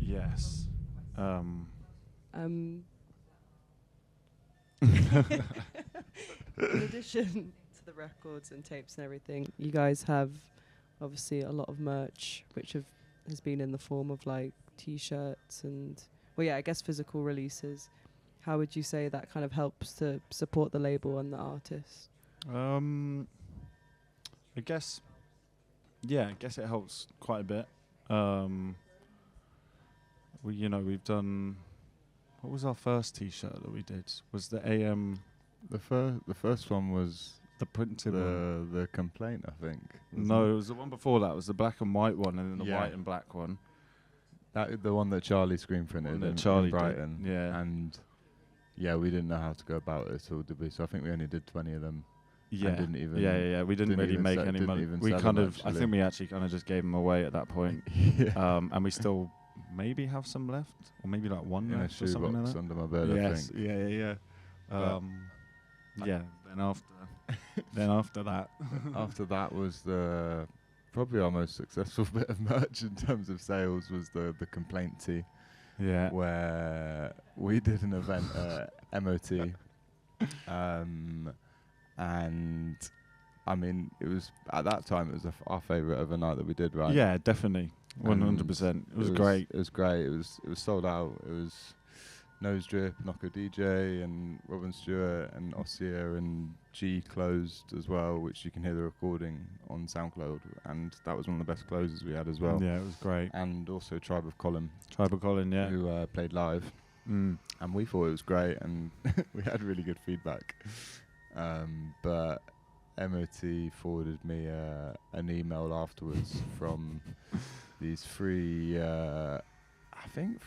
B: Yes.
D: In addition to the records and tapes and everything, you guys have obviously a lot of merch, which has been in the form of like T-shirts and, well, yeah, I guess physical releases. How would you say that kind of helps to support the label and the artist?
B: I guess it helps quite a bit. We've done. What was our first T-shirt that we did? Was the AM
A: The first one was
B: the printed one?
A: the complaint, I think.
B: No, it was the one before that. It was the black and white one, and then the
A: Yeah.
B: white and black one.
A: The one that Charlie screen printed
B: That
A: in
B: Charlie did,
A: Brighton.
B: yeah.
A: And yeah, we didn't know how to go about it at all, did we? So I think we only did 20 of them.
B: Yeah,
A: didn't even-
B: yeah. We didn't really
A: even
B: make
A: se-
B: any
A: didn't
B: money.
A: even
B: We
A: sell
B: kind
A: them,
B: of, I
A: actually.
B: think we actually kind of just gave them away at that point.
A: Yeah.
B: And we still maybe have some left, or maybe like one
A: In a
B: left or something like
A: shoebox
B: that.
A: under my bed, I
B: Yes,
A: think.
B: yeah.
A: But
B: Yeah. Then after that,
A: After that was probably our most successful bit of merch in terms of sales was the complaint tee,
B: yeah,
A: where we did an event at MOT, and I mean it was at that time it was our favourite overnight that we did, right?
B: yeah, definitely, 100%. It was great.
A: It was great. It was sold out. It was Nose Drip, Knocko DJ, and Robin Stewart, and Ossia, and G closed as well, which you can hear the recording on SoundCloud, and that was one of the best closes we had as well.
B: Yeah, it was great.
A: And also Tribe of Colin,
B: Tribal Colin, yeah.
A: who played live, and we thought it was great, and we had really good feedback. But MOT forwarded me an email afterwards from these three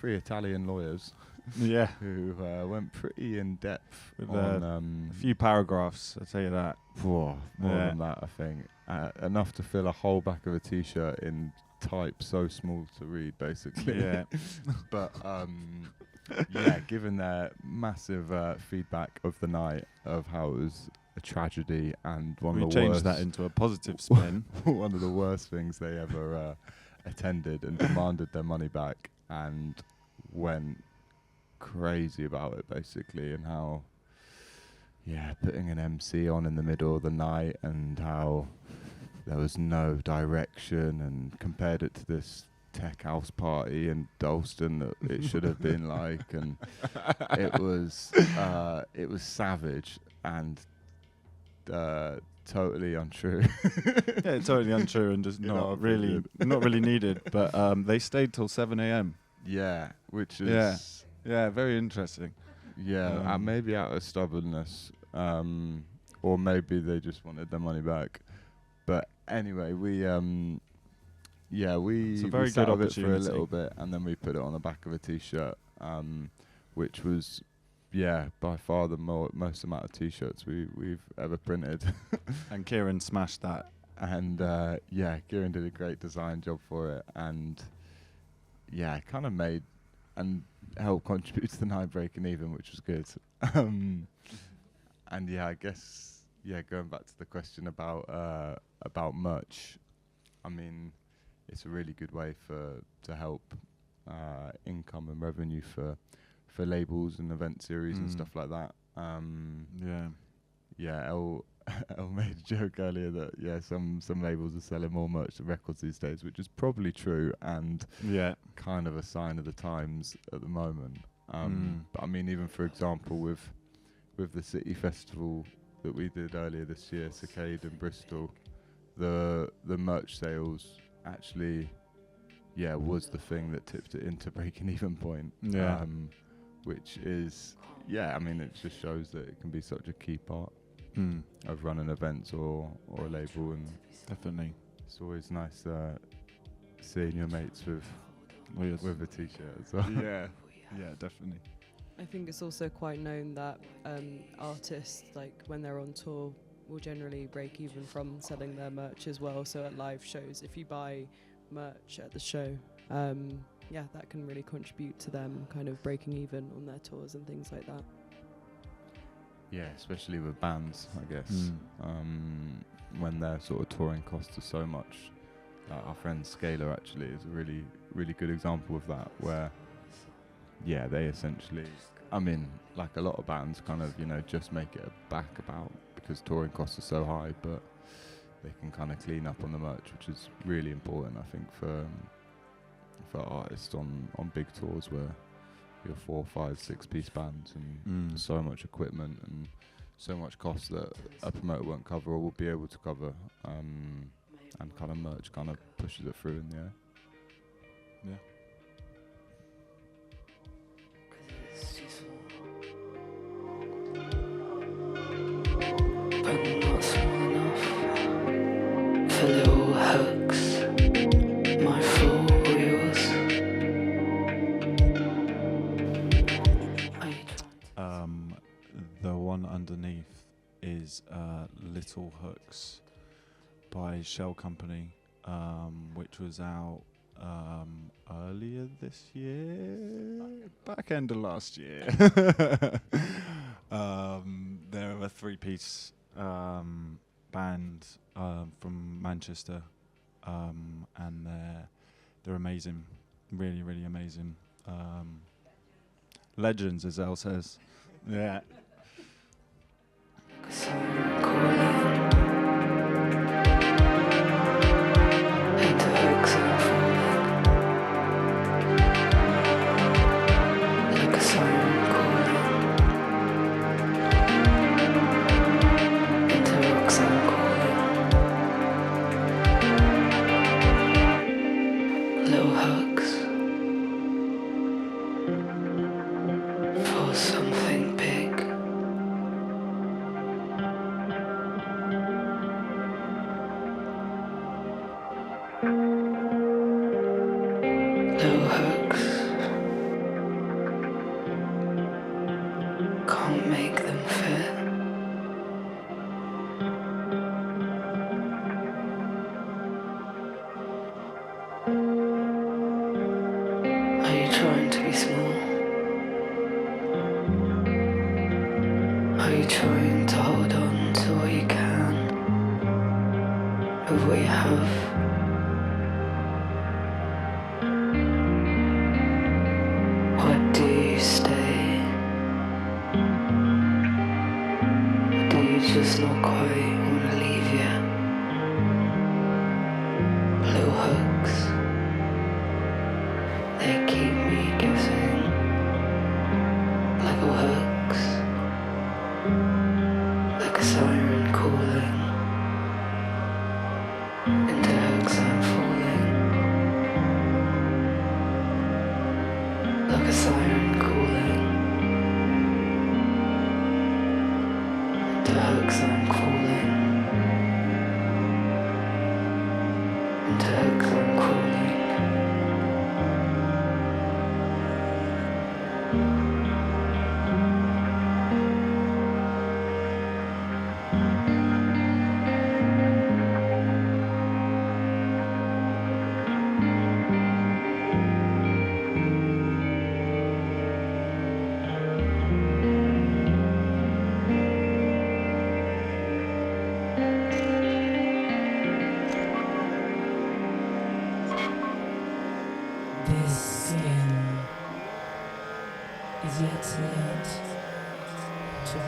A: Italian lawyers.
B: Yeah,
A: Who went pretty in depth
B: with
A: on
B: a few paragraphs, I'll tell you that.
A: more
B: Yeah.
A: than that, I think. Enough to fill a whole back of a T-shirt in type so small to read, basically.
B: Yeah.
A: But yeah, given their massive feedback of the night of how it was a tragedy and one
B: We
A: of the
B: changed
A: worst,
B: that into a positive spin.
A: one of the worst things they ever attended, and demanded their money back. And went crazy about it basically, and how putting an MC on in the middle of the night, and how there was no direction, and compared it to this tech house party in Dalston that it should have been like, and it was savage and totally untrue.
B: Yeah, totally untrue and just not really needed. But they stayed till 7 a.m.
A: Yeah, which is
B: very interesting.
A: Yeah, maybe out of stubbornness, or maybe they just wanted their money back. But anyway, we
B: It's a very
A: we sat
B: good
A: with it for a
B: opportunity.
A: little bit, and then we put it on the back of a t-shirt, which was by far the most amount of t-shirts we've ever printed.
B: And Kieran smashed that.
A: And Kieran did a great design job for it, and kind of made and helped contribute to the night breaking even, which was good. And I guess going back to the question about merch, I mean, it's a really good way to help income and revenue for labels and event series and stuff like that. Elle made a joke earlier that some labels are selling more merch than records these days, which is probably true and kind of a sign of the times at the moment. But I mean, even for example, with the City Festival that we did earlier this year, Cicade in Bristol, the merch sales actually was the thing that tipped it into breaking even point. Which is I mean, it just shows that it can be such a key part of running events or a label, and
B: Definitely.
A: it's always nice seeing your mates with a t-shirt as well.
B: Yeah, definitely.
D: I think it's also quite known that artists, like when they're on tour, will generally break even from selling their merch as well. So at live shows, if you buy merch at the show, that can really contribute to them kind of breaking even on their tours and things like that.
A: Yeah, especially with bands, I guess. When their sort of touring costs are so much. Our friend Scalar actually is a really, really good example of that, where they essentially, I mean, like a lot of bands kind of, just make it back about because touring costs are so high, but they can kind of clean up on the merch, which is really important, I think, for artists on big tours where you're 4, 5, 6-piece bands and so much equipment and so much cost that a promoter won't cover or will be able to cover, and kind of merch kind of pushes it through in the air.
G: But not small enough for little hooks. My fault or yours? Are you trying
B: The one underneath is Little Hooks by Shell Company, which was out earlier this year, back end of last year. They're a 3-piece band from Manchester, and they're amazing, really, really amazing. Legends, as Elle says. Yeah.
G: someone calling? Into hooks and falling. Like a siren calling. Into rocks and calling. Little hooks. For something big. Little hooks. Can't make them fit. Are you trying to be small? Are you trying to hold on to what you can with what you have? Or stay? Or do you just not quite wanna leave yet? Little hooks, they keep me guessing. Like a hooks, like a siren calling. Into hooks I'm falling. Like a siren calling. Into hooks I'm crawling. Into hooks I'm crawling.
H: This sin is yet to be.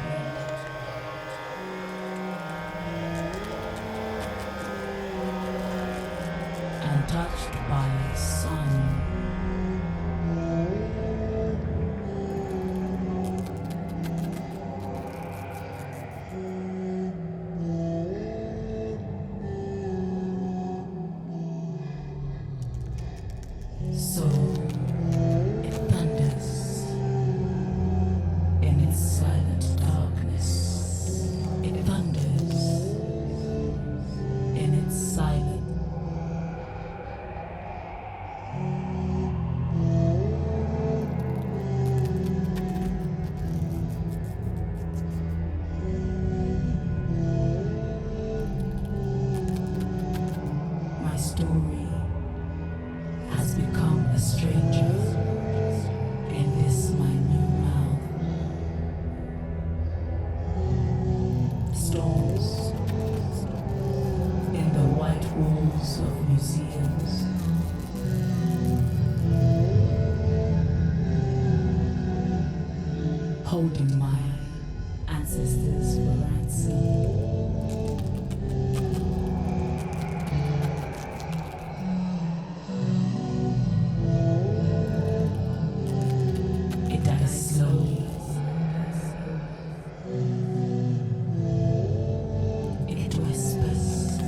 H: And touched by sun. So it thunders in its silent darkness. It thunders in its silent. My story has become a stranger in this my new mouth. Storms in the white walls of museums. Holding my ancestors for ransom. It dies slowly. It whispers.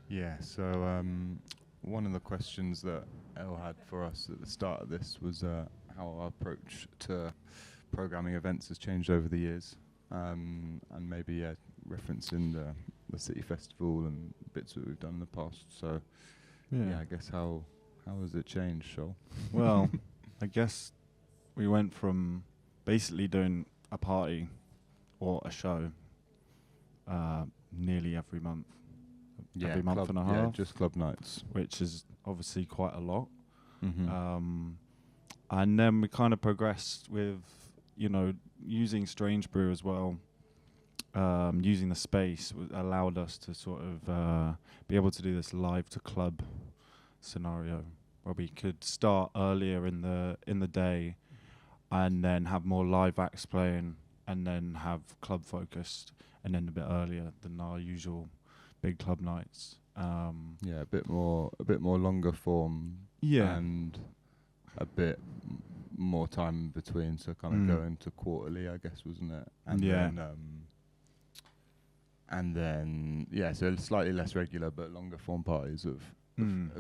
A: Yeah, so one of the questions that Elle had for us at the start of this was how our approach to programming events has changed over the years, and maybe referencing the City Festival and bits that we've done in the past. So yeah, I guess how has it changed, Shoal?
B: Well, I guess we went from basically doing a party or a show nearly every month. Every month and a half.
A: Yeah, just club nights.
B: Which is obviously quite a lot.
A: Mm-hmm.
B: And then we kind of progressed with, using Strange Brew as well. Using the space allowed us to sort of be able to do this live to club scenario where we could start earlier in the day and then have more live acts playing and then have club focused and then a bit earlier than our usual big club nights.
A: Yeah, a bit more longer form.
B: Yeah.
A: And a bit more time in between, so kind of going to quarterly, I guess, wasn't it? And then so slightly less regular but longer form parties of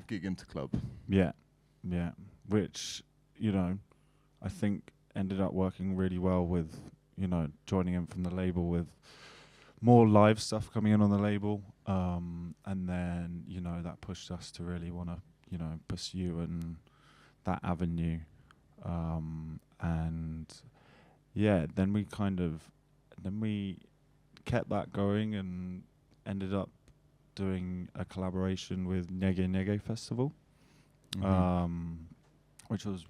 A: gig into club.
B: Yeah, which I think ended up working really well with joining in from the label with more live stuff coming in on the label, and then that pushed us to really want to pursue and that avenue, and then we kept that going and ended up doing a collaboration with Nege Nege Festival, which was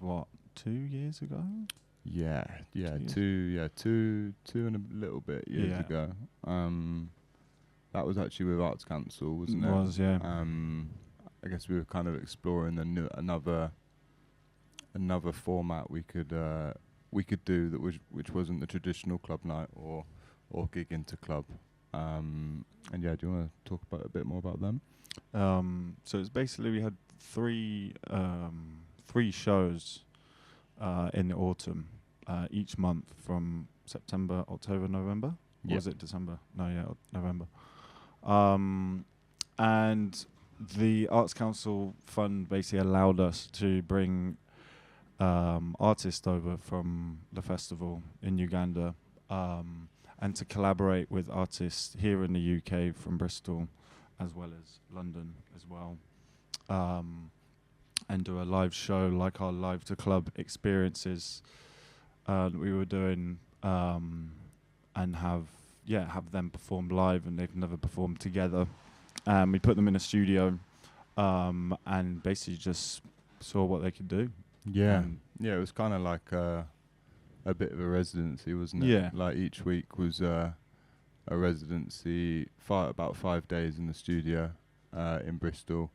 B: 2 years ago.
A: Yeah, two and a little bit years
B: Yeah.
A: ago. That was actually with Arts Council, wasn't
B: It
A: it?
B: was, yeah.
A: I guess we were kind of exploring another format we could do that which wasn't the traditional club night or gig into club. And yeah, do you want to talk about a bit more about them?
B: So it's basically we had three shows in the autumn each month from September, October, November. Or was it December? No, yeah, November. And the Arts Council Fund basically allowed us to bring artists over from the festival in Uganda and to collaborate with artists here in the UK from Bristol as well as London as well, and do a live show like our Live to Club experiences that we were doing, and have them perform live, and they've never performed together. We put them in a studio and basically just saw what they could do.
A: Yeah, it was kind of like a bit of a residency, wasn't it?
B: Yeah.
A: Like each week was a residency, about 5 days in the studio in Bristol,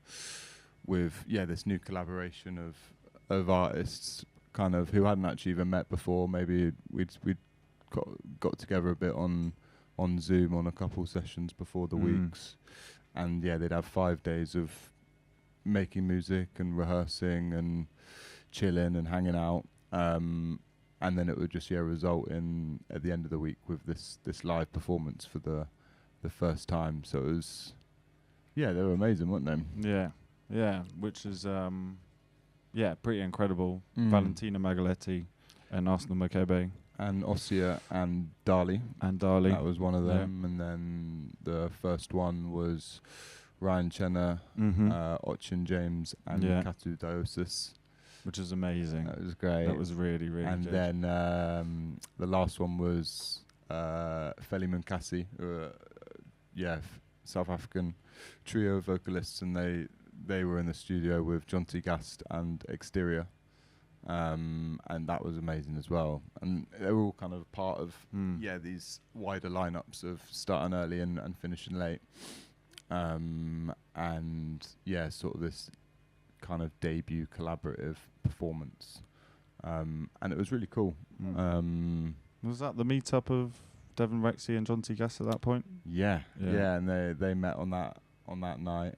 A: with this new collaboration of artists, kind of who hadn't actually even met before. Maybe we'd got together a bit on Zoom on a couple sessions before the weeks, and they'd have 5 days of making music and rehearsing and chilling and hanging out, and then it would just result in at the end of the week with this live performance for the first time. So it was they were amazing, weren't they?
B: Yeah, which is pretty incredible. Valentina Magaletti and Arsenal Makebe
A: and Ossia and Dali. That was one of them. And then the first one was Ryan Chenna, Ochin James, and Katu Diosis.
B: Which is amazing.
A: That was great.
B: That was really, really
A: and
B: good.
A: And then the last one was Feli Munkasi, South African trio vocalists, and they were in the studio with Jonty Gast and Exterior. And that was amazing as well. And they were all kind of part of these wider lineups of starting early and finishing late. And sort of this kind of debut collaborative performance. And it was really cool.
B: Was that the meetup of Devon Rexy and Jonty Gast at that point?
A: Yeah, and they met on that night.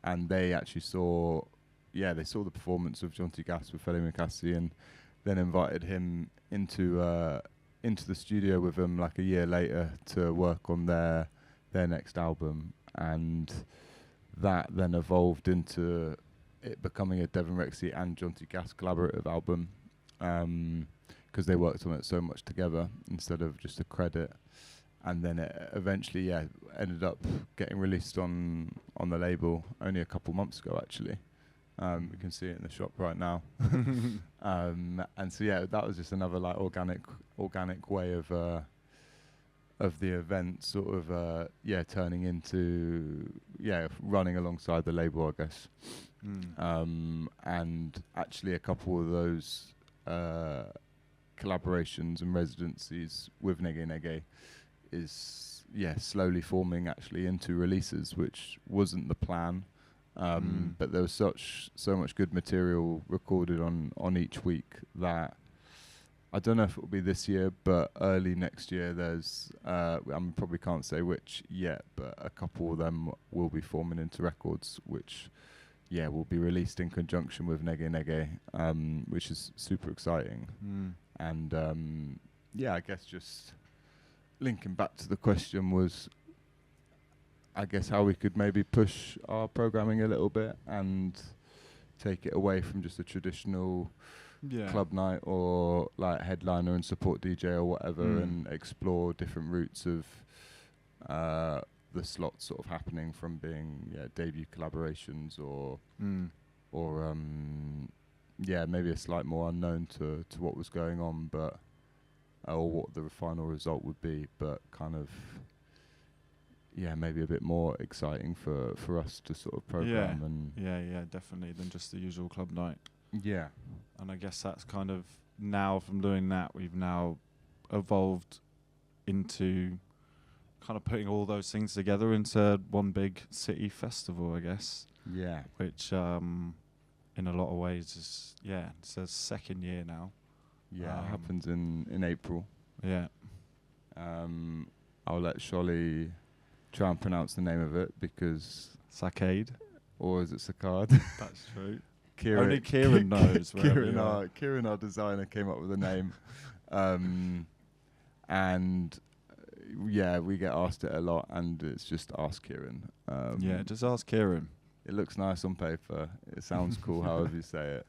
A: And they actually saw the performance of Jonty Gast with Feli Munkasi, and then invited him into the studio with them like a year later to work on their next album, and that then evolved into it becoming a Devon Rexy and Jonty Gast collaborative album, because they worked on it so much together instead of just a credit. And then it eventually ended up getting released on the label only a couple months ago, actually. We can see it in the shop right now. And so that was just another like organic way of the event sort of turning into running alongside the label, I guess. And actually a couple of those collaborations and residencies with Nege Nege is slowly forming actually into releases, which wasn't the plan. But there was so much good material recorded on each week that I don't know if it will be this year, but early next year there's I probably can't say which yet, but a couple of them will be forming into records, which will be released in conjunction with Nege Nege, which is super exciting. And I guess just linking back to the question was, I guess, how we could maybe push our programming a little bit and take it away from just a traditional club night or like headliner and support DJ or whatever, and explore different routes of the slots sort of happening from being debut collaborations or maybe a slight more unknown to what was going on, but or what the final result would be, but kind of maybe a bit more exciting for us to sort of program. And
B: definitely, than just the usual club night.
A: And
B: I guess that's kind of now from doing that, we've now evolved into kind of putting all those things together into one big city festival, I guess.
A: Yeah.
B: Which, in a lot of ways, is it's the second year now.
A: Yeah, it happens in April.
B: Yeah.
A: I'll let Sholly try and pronounce the name of it because...
B: Saccade.
A: Or is it Saccade?
B: That's true.
A: Kieran,
B: Only Kieran knows.
A: Kieran, our designer, came up with a name. And yeah, we get asked it a lot, and it's just ask Kieran.
B: Just ask Kieran.
A: It looks nice on paper. It sounds cool, however you say it.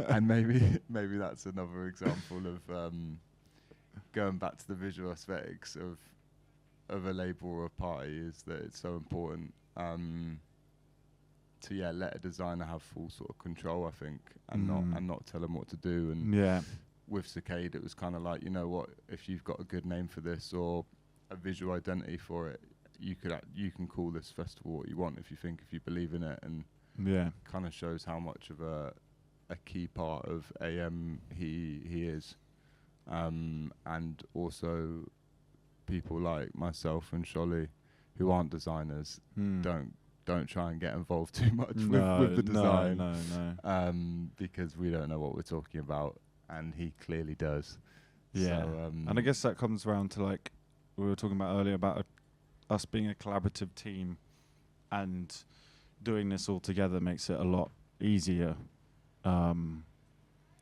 A: And maybe that's another example of going back to the visual aesthetics of a label or a party, is that it's so important to let a designer have full sort of control, I think, and not tell them what to do. And with Saccade, it was kind of like, you know what, if you've got a good name for this or a visual identity for it, you can call this festival what you want if you believe in it, and kind of shows how much of a key part of AM he is, and also people like myself and Sholly who aren't designers don't try and get involved too much with the design.
B: No.
A: Because we don't know what we're talking about, and he clearly does.
B: Yeah.
A: So,
B: and I guess that comes around to, like we were talking about earlier, about us being a collaborative team, and doing this all together makes it a lot easier,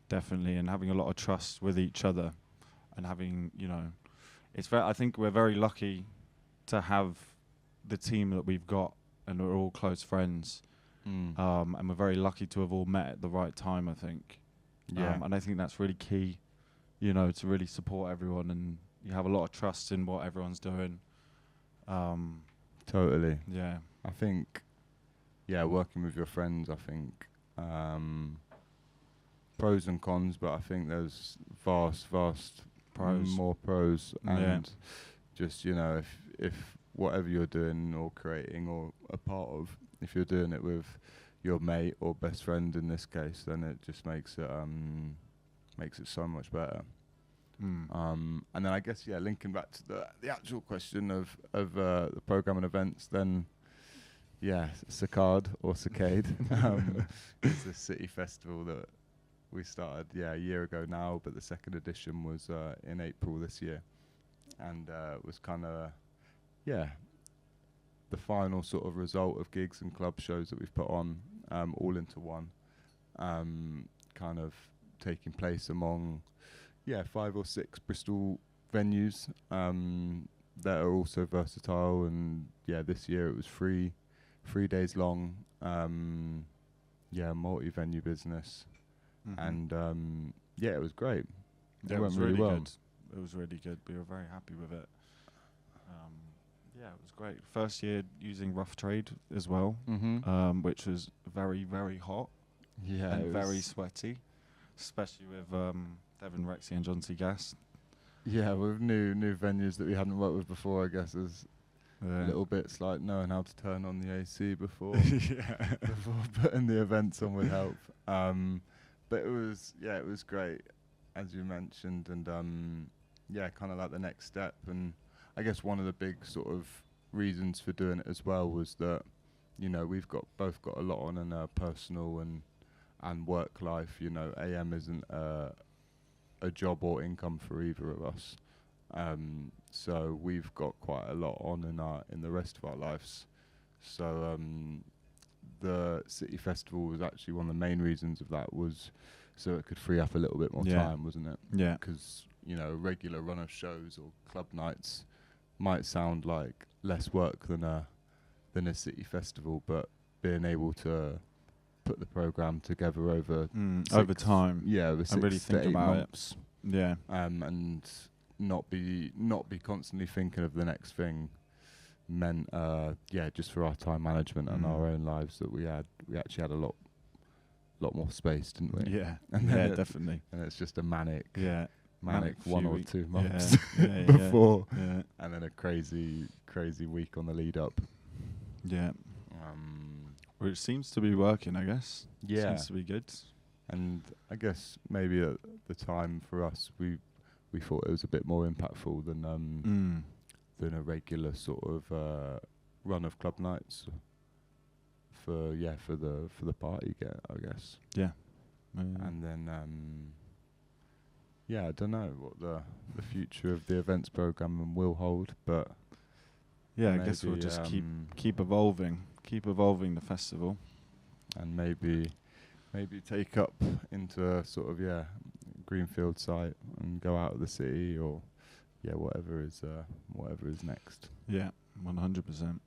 B: definitely, and having a lot of trust with each other, and having, I think we're very lucky to have the team that we've got, and we're all close friends, and we're very lucky to have all met at the right time, I think. And I think that's really key, to really support everyone, and you have a lot of trust in what everyone's doing.
A: Totally.
B: Yeah.
A: I think, working with your friends, I think, pros and cons, but I think there's vast
B: pros,
A: more pros, and just, if whatever you're doing or creating or a part of, if you're doing it with your mate or best friend in this case, then it just makes it so much better. And then I guess linking back to the actual question of the program and events, then Saccade or Saccade is a city festival that we started a year ago now, but the second edition was in April this year, and was kind of the final sort of result of gigs and club shows that we've put on all into one, kind of taking place among 5 or 6 Bristol venues that are also versatile, and this year it was 3 days long, multi-venue business, and it was great.
B: It went really well. Good. It was really good. We were very happy with it. It was great. First year using Rough Trade as well, which was very, very hot, and very sweaty, especially with Devin Rexy and John C. Gass.
A: Yeah, with new venues that we hadn't worked with before, I guess, is little bits like knowing how to turn on the AC before before putting the events on would help. But it was great, as you mentioned, and kind of like the next step. And I guess one of the big sort of reasons for doing it as well was that, we've both got a lot on in our personal and work life. AM isn't a job or income for either of us, so we've got quite a lot on in the rest of our lives. So the City Festival was actually one of the main reasons of that, was so it could free up a little bit more time, wasn't it?
B: Yeah.
A: Because a regular run of shows or club nights might sound like less work than a city festival, but being able to put the program together over
B: time,
A: over 6
B: really think
A: to 8
B: about
A: months, and not be constantly thinking of the next thing, meant just for our time management and our own lives, that we actually had a lot more space, didn't we? And
B: definitely.
A: And it's just a manic 1 or 2
B: months
A: months before, and then a crazy week on the lead up.
B: Which seems to be working, I guess. Seems to be good.
A: And I guess maybe at the time for us, we thought it was a bit more impactful than a regular sort of run of club nights for the party, I guess.
B: Yeah.
A: And then I don't know what the future of the events program will hold, but
B: yeah, I guess we'll just keep evolving the festival,
A: and maybe take up into a sort of greenfield site and go out of the city, or whatever is next.
B: Yeah, 100%.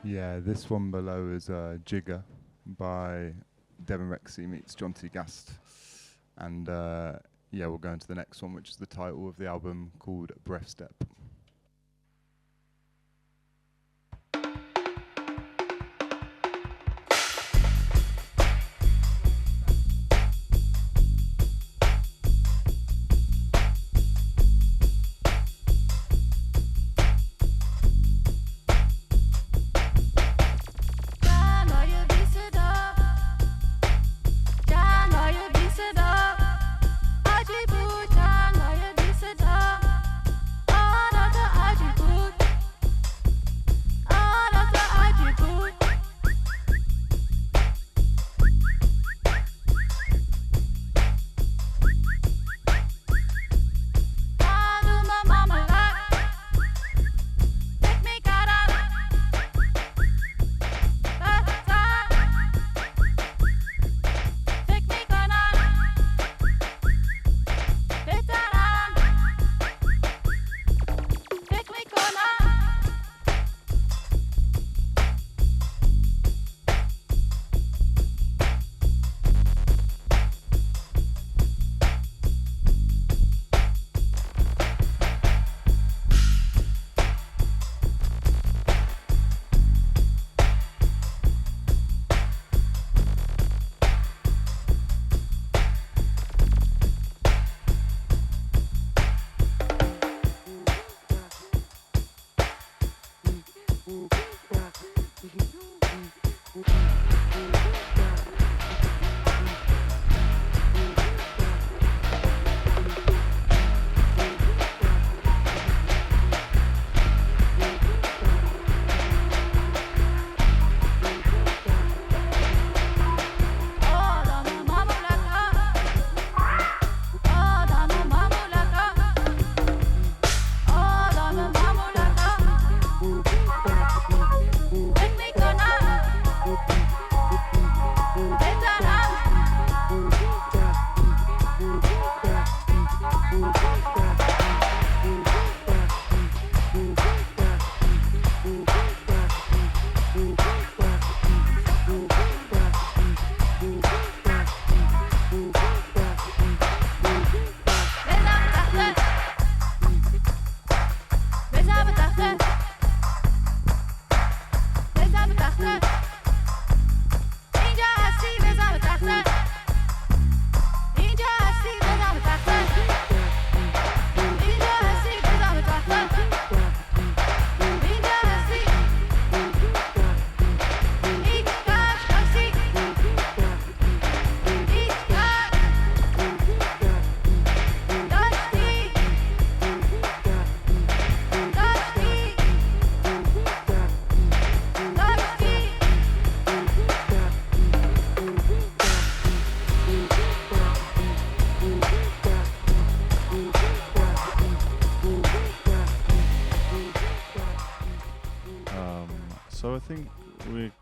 A: Yeah, this one below is Jigger by Devon Rexy meets John T. Gast. And we'll go into the next one, which is the title of the album, called Breath Step.
I: Oh,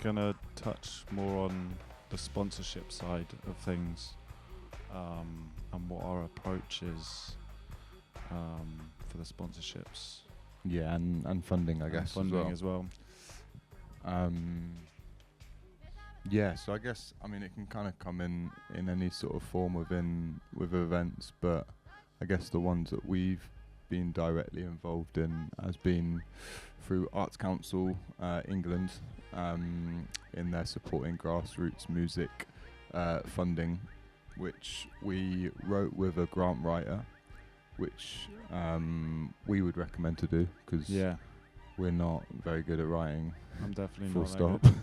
B: gonna touch more on the sponsorship side of things, and what our approach is for the sponsorships.
A: Yeah, and funding, I
B: and
A: guess,
B: funding
A: as well. Yeah, so I guess, I mean, it can kind of come in any sort of form with events, but I guess the ones that we've been directly involved in has been through Arts Council England, in their supporting grassroots music funding, which we wrote with a grant writer, which we would recommend to do, because we're not very good at writing.
B: I'm definitely
A: full
B: not
A: stop.
B: that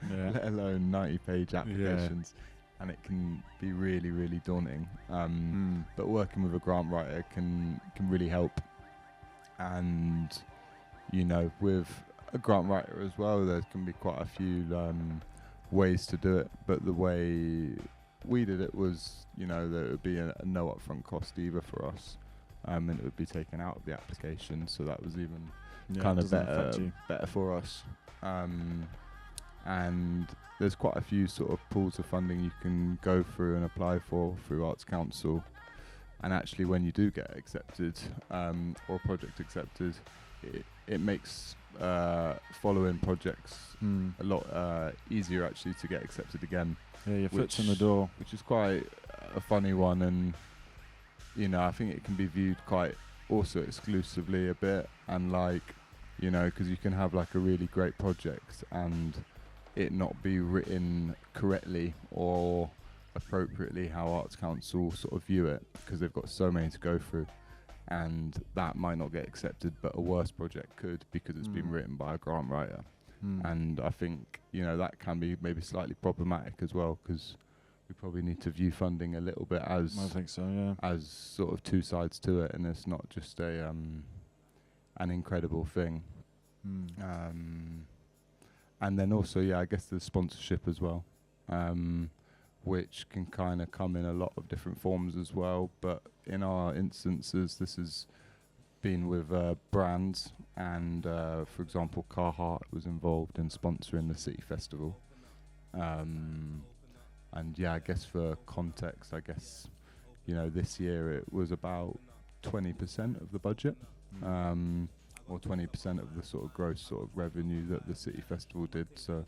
B: good.
A: Let alone 90-page applications, and it can be really, really daunting. But working with a grant writer can really help. And you know, with a grant writer as well, there can be quite a few ways to do it. But the way we did it was, you know, there would be a no upfront cost either for us, and it would be taken out of the application. So that was even kind of better for us. And there's quite a few sort of pools of funding you can go through and apply for through Arts Council. And actually, when you do get accepted, or project accepted, it makes following projects a lot easier actually to get accepted again.
B: Yeah, your foot's in the door.
A: Which is quite a funny one, and you know, I think it can be viewed quite also exclusively a bit, and like, you know, because you can have like a really great project and it not be written correctly or appropriately how Arts Council sort of view it, because they've got so many to go through, and that might not get accepted, but a worse project could, because it's been written by a grant writer. And I think, you know, that can be maybe slightly problematic as well, because we probably need to view funding a little bit as,
B: I think so, yeah,
A: as sort of two sides to it, and it's not just a an incredible thing. And then also, yeah, I guess the sponsorship as well, which can kind of come in a lot of different forms as well. But in our instances, this has been with brands, and for example, Carhartt was involved in sponsoring the City Festival. And yeah, I guess for context, I guess, you know, this year it was about 20% of the budget, or 20% of the sort of gross sort of revenue that the City Festival did. So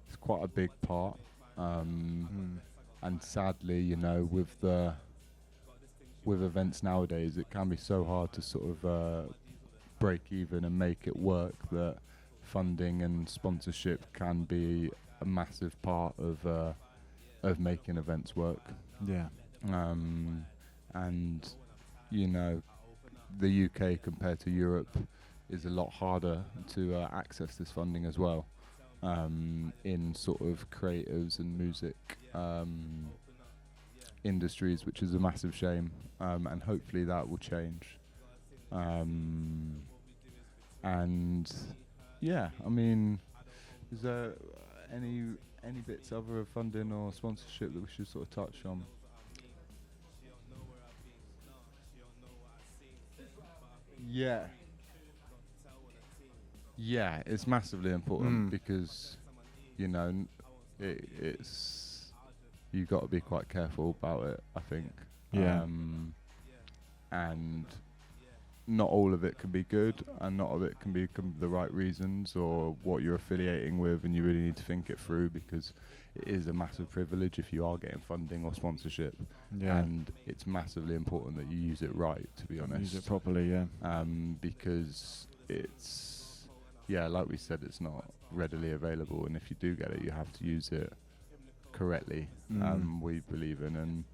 A: it's quite a big part. And sadly, you know, with events nowadays, it can be so hard to sort of break even and make it work, that funding and sponsorship can be a massive part of making events work.
B: Yeah.
A: And you know, the UK compared to Europe is a lot harder to access this funding as well, in sort of creatives and music industries, which is a massive shame, and hopefully that will change. And yeah, I mean, is there any bits other of funding or sponsorship that we should sort of touch on? Yeah, it's massively important, because, you know, it's you got to be quite careful about it, I think. And not all of it can be good, and not all of it can be the right reasons or what you're affiliating with, and you really need to think it through, because it is a massive privilege if you are getting funding or sponsorship. And it's massively important that you use it right, to be honest.
B: Use it properly,
A: because it's, yeah, like we said, it's not readily available, and if you do get it, you have to use it correctly. We believe in, and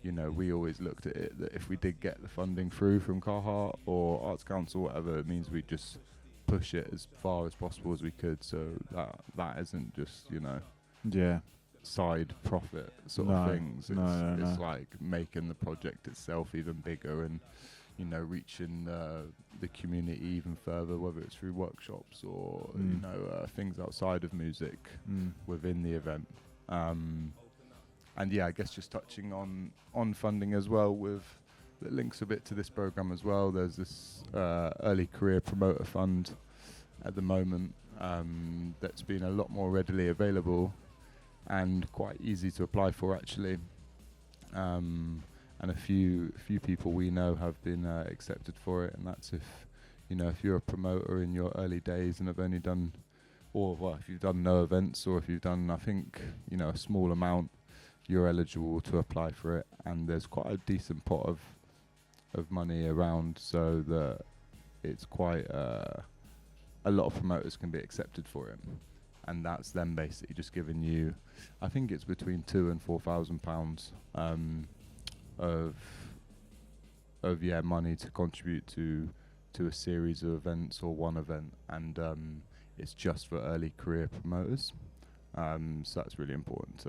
A: you know, we always looked at it that if we did get the funding through from Carhartt or Arts Council, whatever, it means we just push it as far as possible as we could, so that isn't just, you know, side profit sort of things. It's like making the project itself even bigger, and you know, reaching the community even further, whether it's through workshops or you know, things outside of music within the event. And yeah, I guess just touching on funding as well, with that links a bit to this program as well. There's this early career promoter fund at the moment, that's been a lot more readily available and quite easy to apply for actually. And a few people we know have been accepted for it, and that's if you're a promoter in your early days and have only done, or well, if you've done no events, or if you've done, I think, a small amount, you're eligible to apply for it. And there's quite a decent pot of money around, so that it's quite a lot of promoters can be accepted for it. And that's them basically just giving you, I think it's between £2,000 and £4,000 of money to contribute to a series of events or one event, and it's just for early career promoters. So that's really important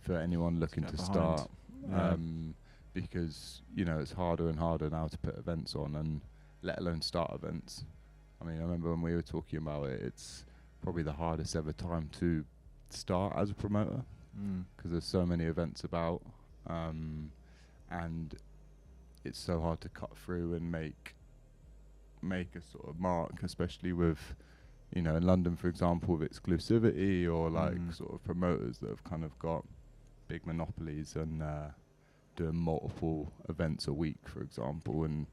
A: for anyone looking to start, because it's harder and harder now to put events on, and let alone start events. I mean, I remember when we were talking about it, it's probably the hardest ever time to start as a promoter, because there's so many events about, and it's so hard to cut through and make a sort of mark, especially with, in London, for example, with exclusivity, or like sort of promoters that have kind of got big monopolies and doing multiple events a week, for example, and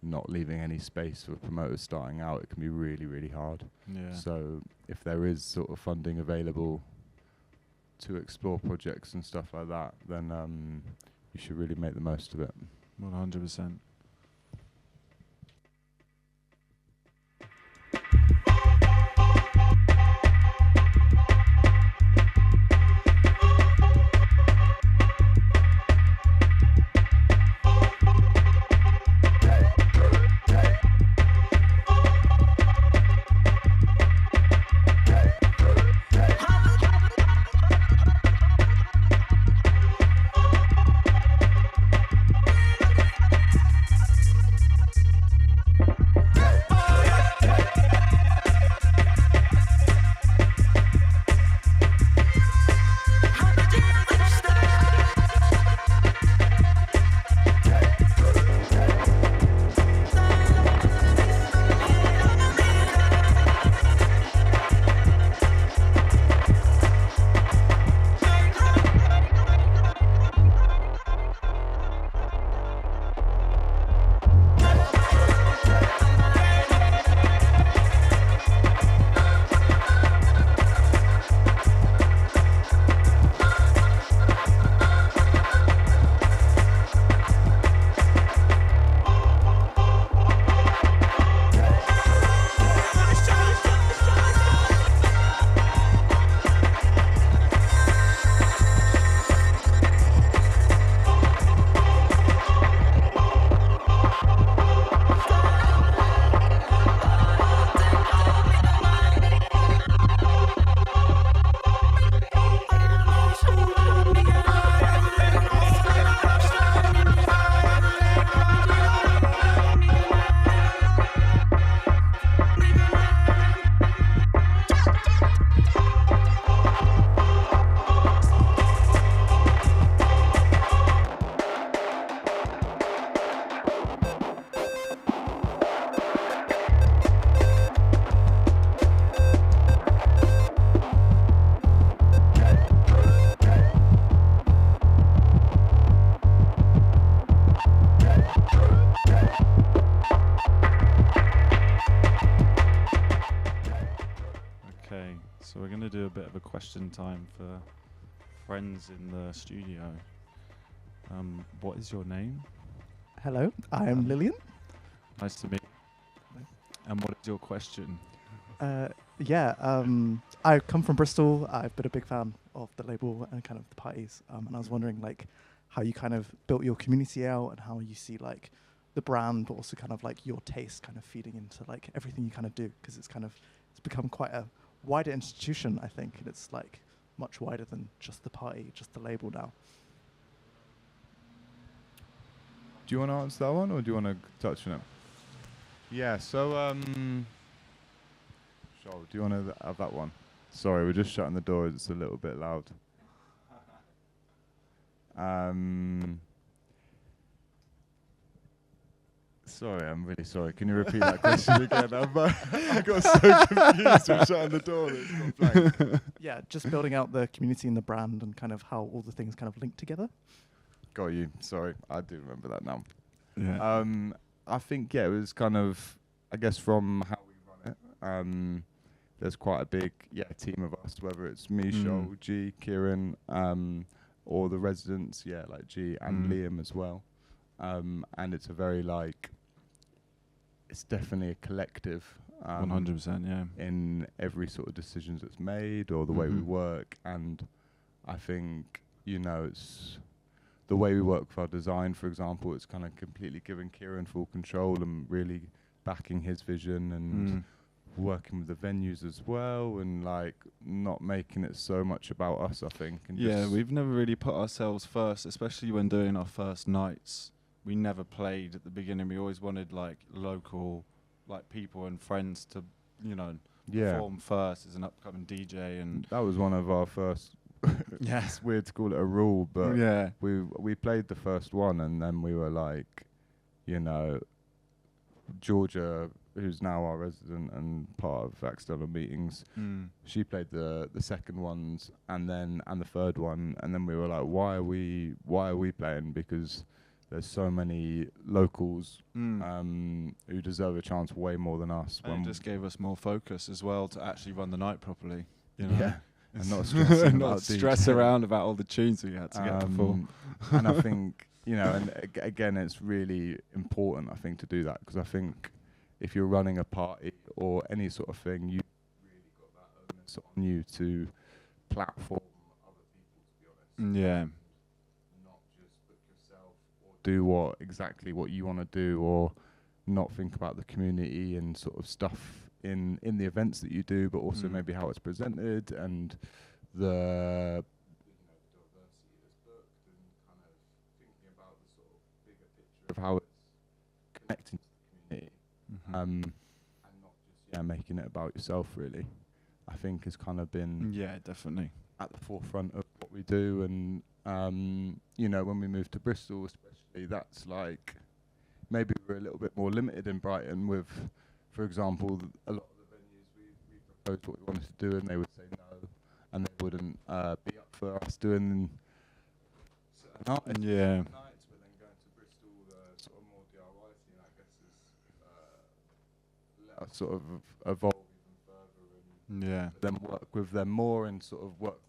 A: not leaving any space for promoters starting out. It can be really, really hard.
B: Yeah.
A: So if there is sort of funding available to explore projects and stuff like that, then you should really make the most of it.
B: 100%. So we're going to do a bit of a question time for friends in the studio. What is your name?
I: Hello, I am Lillian.
B: Nice to meet you. And what is your question?
I: I come from Bristol. I've been a big fan of the label and kind of the parties. And I was wondering like how you kind of built your community out and how you see like the brand, but also kind of like your taste kind of feeding into like everything you kind of do, because it's become quite a wider institution, I think, and it's like much wider than just the party, just the label now.
A: Do you want to answer that one, or do you want to touch on it? Yeah, so, Charles, do you want to have that one? Sorry, we're just shutting the door, it's a little bit loud. Sorry, I'm really sorry. Can you repeat that question again? I got so confused with shutting the door. That it's gone blank.
I: Yeah, just building out the community and the brand and kind of how all the things kind of link together.
A: Got you. Sorry, I do remember that now.
B: Yeah.
A: I think it was kind of, I guess, from how we run it. There's quite a big team of us, whether it's me, Shoal, G, Kieran, or the residents, like G and Liam as well. And it's a very it's definitely a collective.
B: 100%, yeah.
A: In every sort of decisions that's made or the way we work. And I think, it's the way we work with our design, for example, it's kind of completely giving Kieran full control and really backing his vision and working with the venues as well, and not making it so much about us, I think. And
B: We've never really put ourselves first, especially when doing our first nights. We never played at the beginning. We always wanted local people and friends to perform first as an upcoming DJ, and
A: that was one of our first it's weird to call it a rule, but we played the first one, and then we were Georgia, who's now our resident and part of external meetings, she played the second ones and the third one, and then we were like, why are we playing? Because there's so many locals who deserve a chance way more than us.
B: And it just gave us more focus as well to actually run the night properly. Yeah.
A: And not
B: stress around about all the tunes we had to get before.
A: And I think, and again, it's really important, I think, to do that, because I think if you're running a party or any sort of thing, you really got that onus on you to platform other people, to be honest.
B: Yeah.
A: Not just book yourself or do exactly what you want to do, or not think about the community and sort of stuff in the events that you do, but also maybe how it's presented and the diversity that's booked, and kind of thinking about the sort of bigger picture of how it's connecting to the community, and not just making it about yourself, really. I think has kind of been
B: definitely
A: at the forefront of what we do. And when we moved to Bristol especially, that's maybe we're a little bit more limited in Brighton with, for example, a lot of the venues we proposed what we wanted to do, and they would say no, and they wouldn't be up for us doing certain artists nights. But then going to Bristol, the sort of more DIY scene, I guess, is let us sort of evolve even further, and then work with them more, and sort of work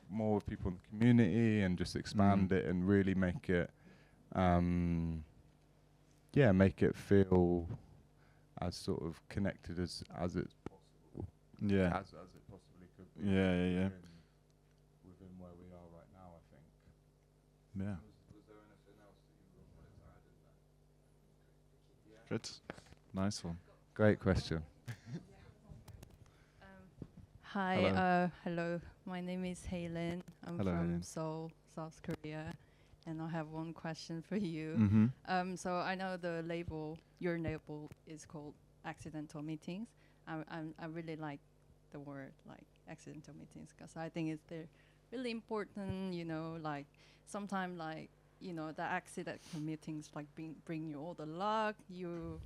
A: more with people in the community, and just expand it and really make it, make it feel as sort of connected as it's possible.
B: Yeah.
A: As it possibly could be.
B: Yeah.
A: Within where we are right now, I think.
B: Yeah.
A: Was there anything else that you wanted to add in there?
B: Good. Nice one.
A: Great question.
J: Hi. Hello. My name is Haylin. I'm
B: Hello,
J: from
B: Haylin.
J: Seoul, South Korea. And I have one question for you.
B: Mm-hmm.
J: So I know your label is called Accidental Meetings. I really like the word accidental meetings, because I think they're really important. Sometimes the accidental meetings bring you all the luck you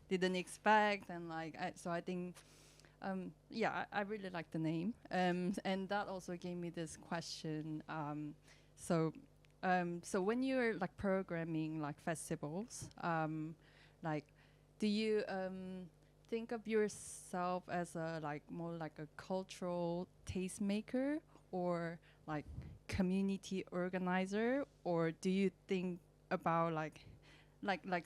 J: didn't expect, and so I think I really like the name. And that also gave me this question. So when you're programming festivals, do you think of yourself as a more like a cultural tastemaker, or community organizer, or do you think about like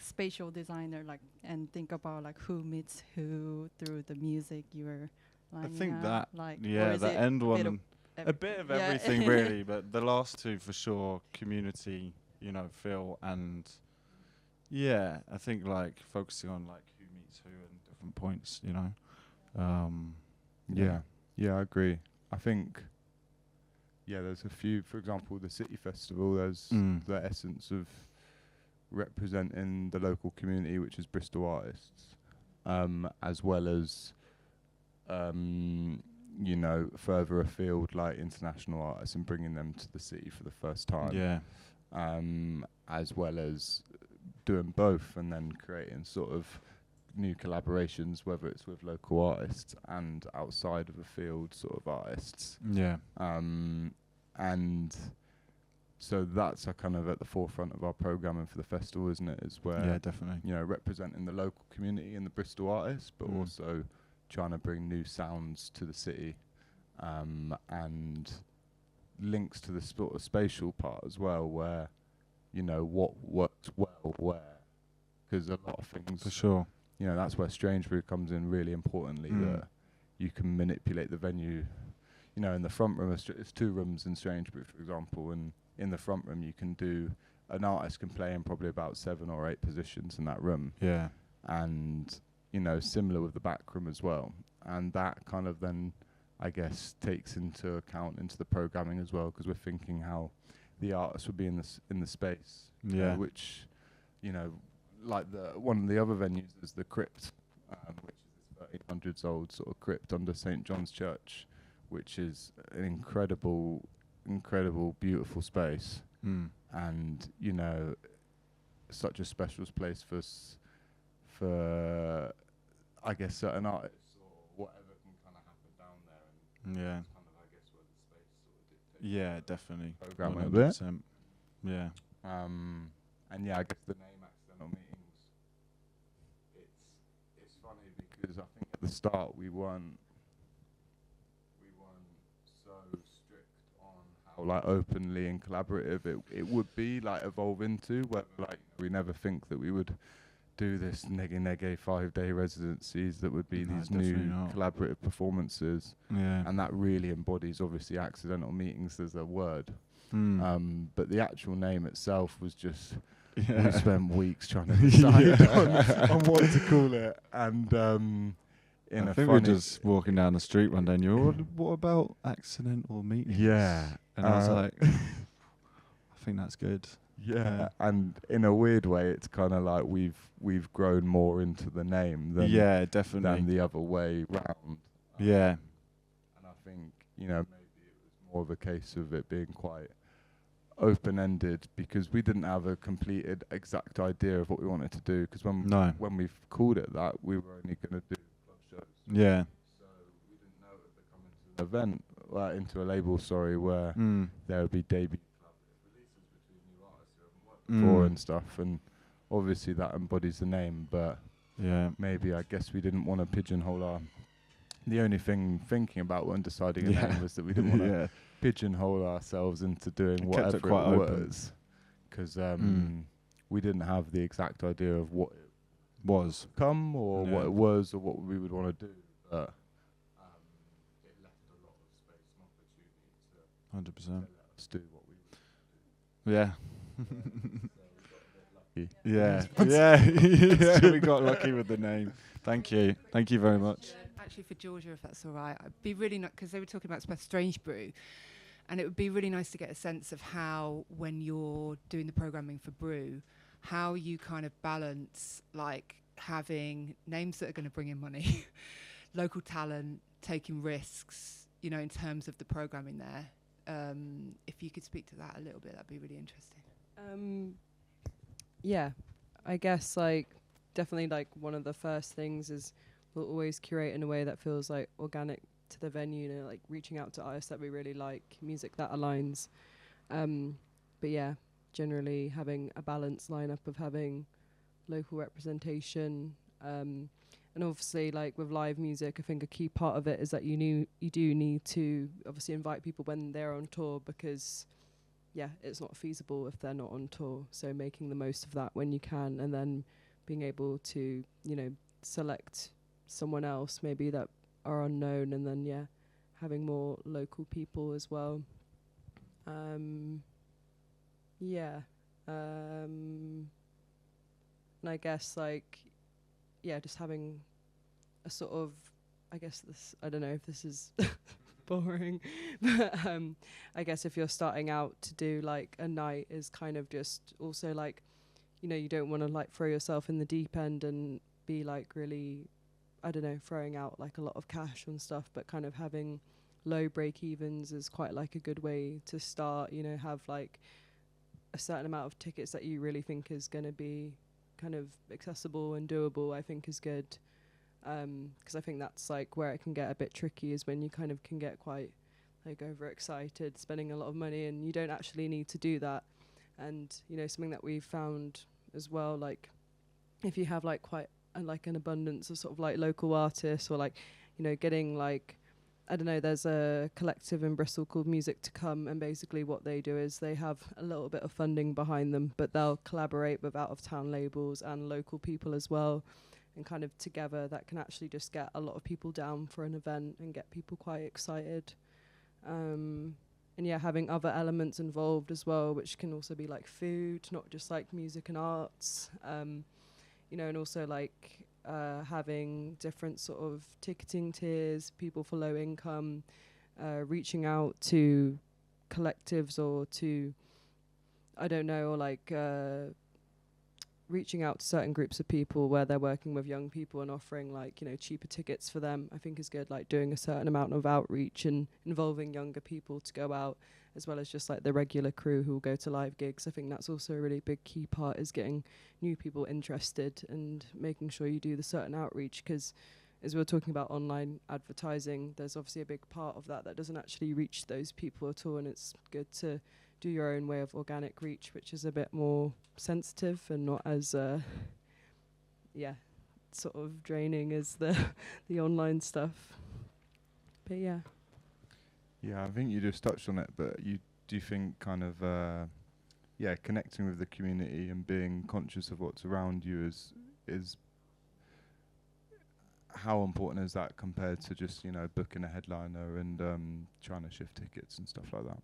J: spatial designer, and think about
B: who
J: meets who through the music you're
B: I think that
J: or is
B: that
J: it
B: end one.
J: bit of
B: A bit of
J: Yeah.
B: everything, really, but the last two for sure, community, feel, and I think focusing on who meets who and different points,
A: I agree. I think there's a few, for example, the City Festival, there's the essence of representing the local community, which is Bristol artists, as well as further afield international artists, and bringing them to the city for the first time.
B: Yeah.
A: As well as doing both and then creating sort of new collaborations, whether it's with local artists and outside of the field sort of artists.
B: Yeah.
A: And so that's kind of at the forefront of our programming for the festival, isn't it? Is where,
B: Yeah, definitely.
A: you know, representing the local community and the Bristol artists, but also trying to bring new sounds to the city, and links to the sort of spatial part as well, where, you know, what works well where, because a lot of things,
B: For sure.
A: you know, that's where Strange Brew comes in really importantly, that you can manipulate the venue. You know, in the front room, it's 2 rooms in Strange Brew, for example, and in the front room you can do, an artist can play in probably about 7 or 8 positions in that room.
B: Yeah.
A: And, you know, similar with the back room as well. And that kind of then, I guess, takes into account into the programming as well, because we're thinking how the artists would be in the space, which, you know, like one of the other venues is the Crypt, which is this 1300s old sort of crypt under St. John's Church, which is an incredible, beautiful space, and, you know, such a special place for I guess certain artists or whatever can kind of happen down there, and
B: Yeah.
A: that's kind of, I guess, where the space sort of dictates.
B: Yeah, definitely.
A: Programming a bit.
B: 100%. Yeah.
A: And yeah, I guess the name Accidental Meetings, it's funny because I think at the start we weren't so strict on how like openly and collaborative it would be like evolve into, where like we never think that we would do this nege 5-day residencies that would be these new collaborative performances, and that really embodies obviously Accidental Meetings as a word. But the actual name itself was just, we spent weeks trying to decide on what to call it. And
B: I think we were just walking down the street one day and you were, what about Accidental Meetings?
A: Yeah.
B: And I was like, I think that's good.
A: Yeah, and in a weird way, it's kind of like we've grown more into the name than
B: definitely
A: than the other way round.
B: And
A: I think, you know, maybe it was more of a case of it being quite open-ended, because we didn't have a completed exact idea of what we wanted to do, because when we called it that, we were only going to do club shows. So we didn't know it would become into an event, into a label, where there would be debut before and stuff, and obviously that embodies the name, but maybe I guess we didn't want to pigeonhole the only thing thinking about when deciding a name was that we didn't want to pigeonhole ourselves into doing whatever it was, because we didn't have the exact idea of what it
B: was
A: what it was or what we would want to do, but it left a lot of space and opportunity to
B: 100%
A: let us do what we
B: we got lucky with the name. Thank you very much.
K: Actually, for Georgia, if that's all right, it'd be really nice, because they were talking about Strange Brew, and it would be really nice to get a sense of how, when you're doing the programming for Brew, how you kind of balance like having names that are going to bring in money, local talent, taking risks, you know, in terms of the programming there. If you could speak to that a little bit, that'd be really interesting.
D: Yeah, I guess like definitely like one of the first things is we'll always curate in a way that feels like organic to the venue, you know, like reaching out to artists that we really like, music that aligns. But yeah, generally having a balanced lineup of having local representation. And obviously like with live music, I think a key part of it is that you do need to obviously invite people when they're on tour, because it's not feasible if they're not on tour. So making the most of that when you can, and then being able to, you know, select someone else maybe that are unknown, and then having more local people as well. And I guess like just having a sort of, I guess this, I don't know if this is boring, but I guess if you're starting out to do like a night, is kind of just also like, you know, you don't want to like throw yourself in the deep end and be like really, I don't know, throwing out like a lot of cash and stuff, but kind of having low break evens is quite like a good way to start, you know, have like a certain amount of tickets that you really think is going to be kind of accessible and doable, I think is good. Because I think that's like where it can get a bit tricky, is when you kind of can get quite like overexcited, spending a lot of money, and you don't actually need to do that. And you know, something that we've found as well, like if you have like quite like an abundance of sort of like local artists, or like, you know, getting like, I don't know, there's a collective in Bristol called Music to Come, and basically what they do is they have a little bit of funding behind them, but they'll collaborate with out of town labels and local people as well, and kind of together that can actually just get a lot of people down for an event and get people quite excited. And yeah, having other elements involved as well, which can also be like food, not just like music and arts, you know, and also like having different sort of ticketing tiers, people for low income, reaching out to collectives or to, I don't know, or like reaching out to certain groups of people where they're working with young people and offering like, you know, cheaper tickets for them, I think is good. Like doing a certain amount of outreach and involving younger people to go out, as well as just like the regular crew who will go to live gigs. I think that's also a really big key part, is getting new people interested and making sure you do the certain outreach, because as we were talking about online advertising, there's obviously a big part of that that doesn't actually reach those people at all, and it's good to do your own way of organic reach, which is a bit more sensitive and not as sort of draining as the the online stuff. But yeah.
A: Yeah, I think you just touched on it, but do you think kind of connecting with the community and being conscious of what's around you is how important is that compared to just, you know, booking a headliner and trying to shift tickets and stuff like that?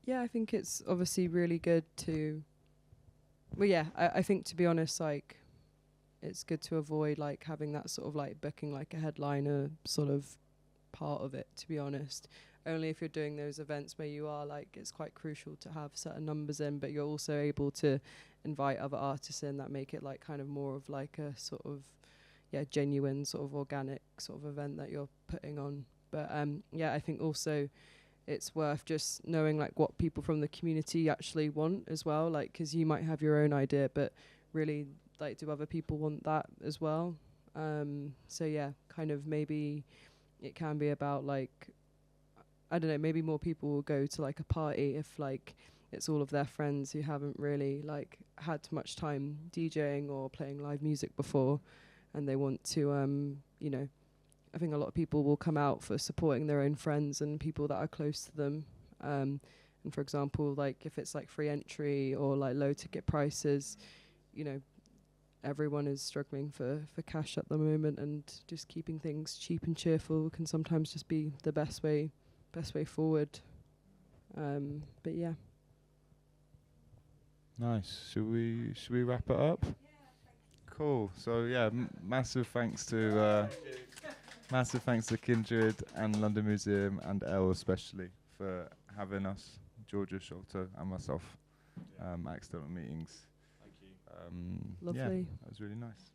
D: Yeah, I think it's obviously really good to, well, yeah, I think, to be honest, like, it's good to avoid like having that sort of like booking like a headliner sort of part of it, to be honest. Only if you're doing those events where you are like, it's quite crucial to have certain numbers in, but you're also able to invite other artists in that make it like kind of more of like a sort of, yeah, genuine sort of organic sort of event that you're putting on. But yeah, I think also it's worth just knowing like what people from the community actually want as well, like, because you might have your own idea, but really, like, do other people want that as well? So yeah, kind of maybe it can be about like, I don't know, maybe more people will go to like a party if like it's all of their friends who haven't really like had much time DJing or playing live music before, and they want to you know, I think a lot of people will come out for supporting their own friends and people that are close to them. And for example, like if it's like free entry or like low ticket prices, you know, everyone is struggling for cash at the moment, and just keeping things cheap and cheerful can sometimes just be the best way forward. But yeah.
A: Nice. Should we wrap it up? Cool. So yeah, massive thanks to Kindred and London Museum and Elle especially for having us, Georgia, Sholto, and myself, Accidental Meetings.
B: Thank you.
D: Lovely.
A: Yeah, that was really nice.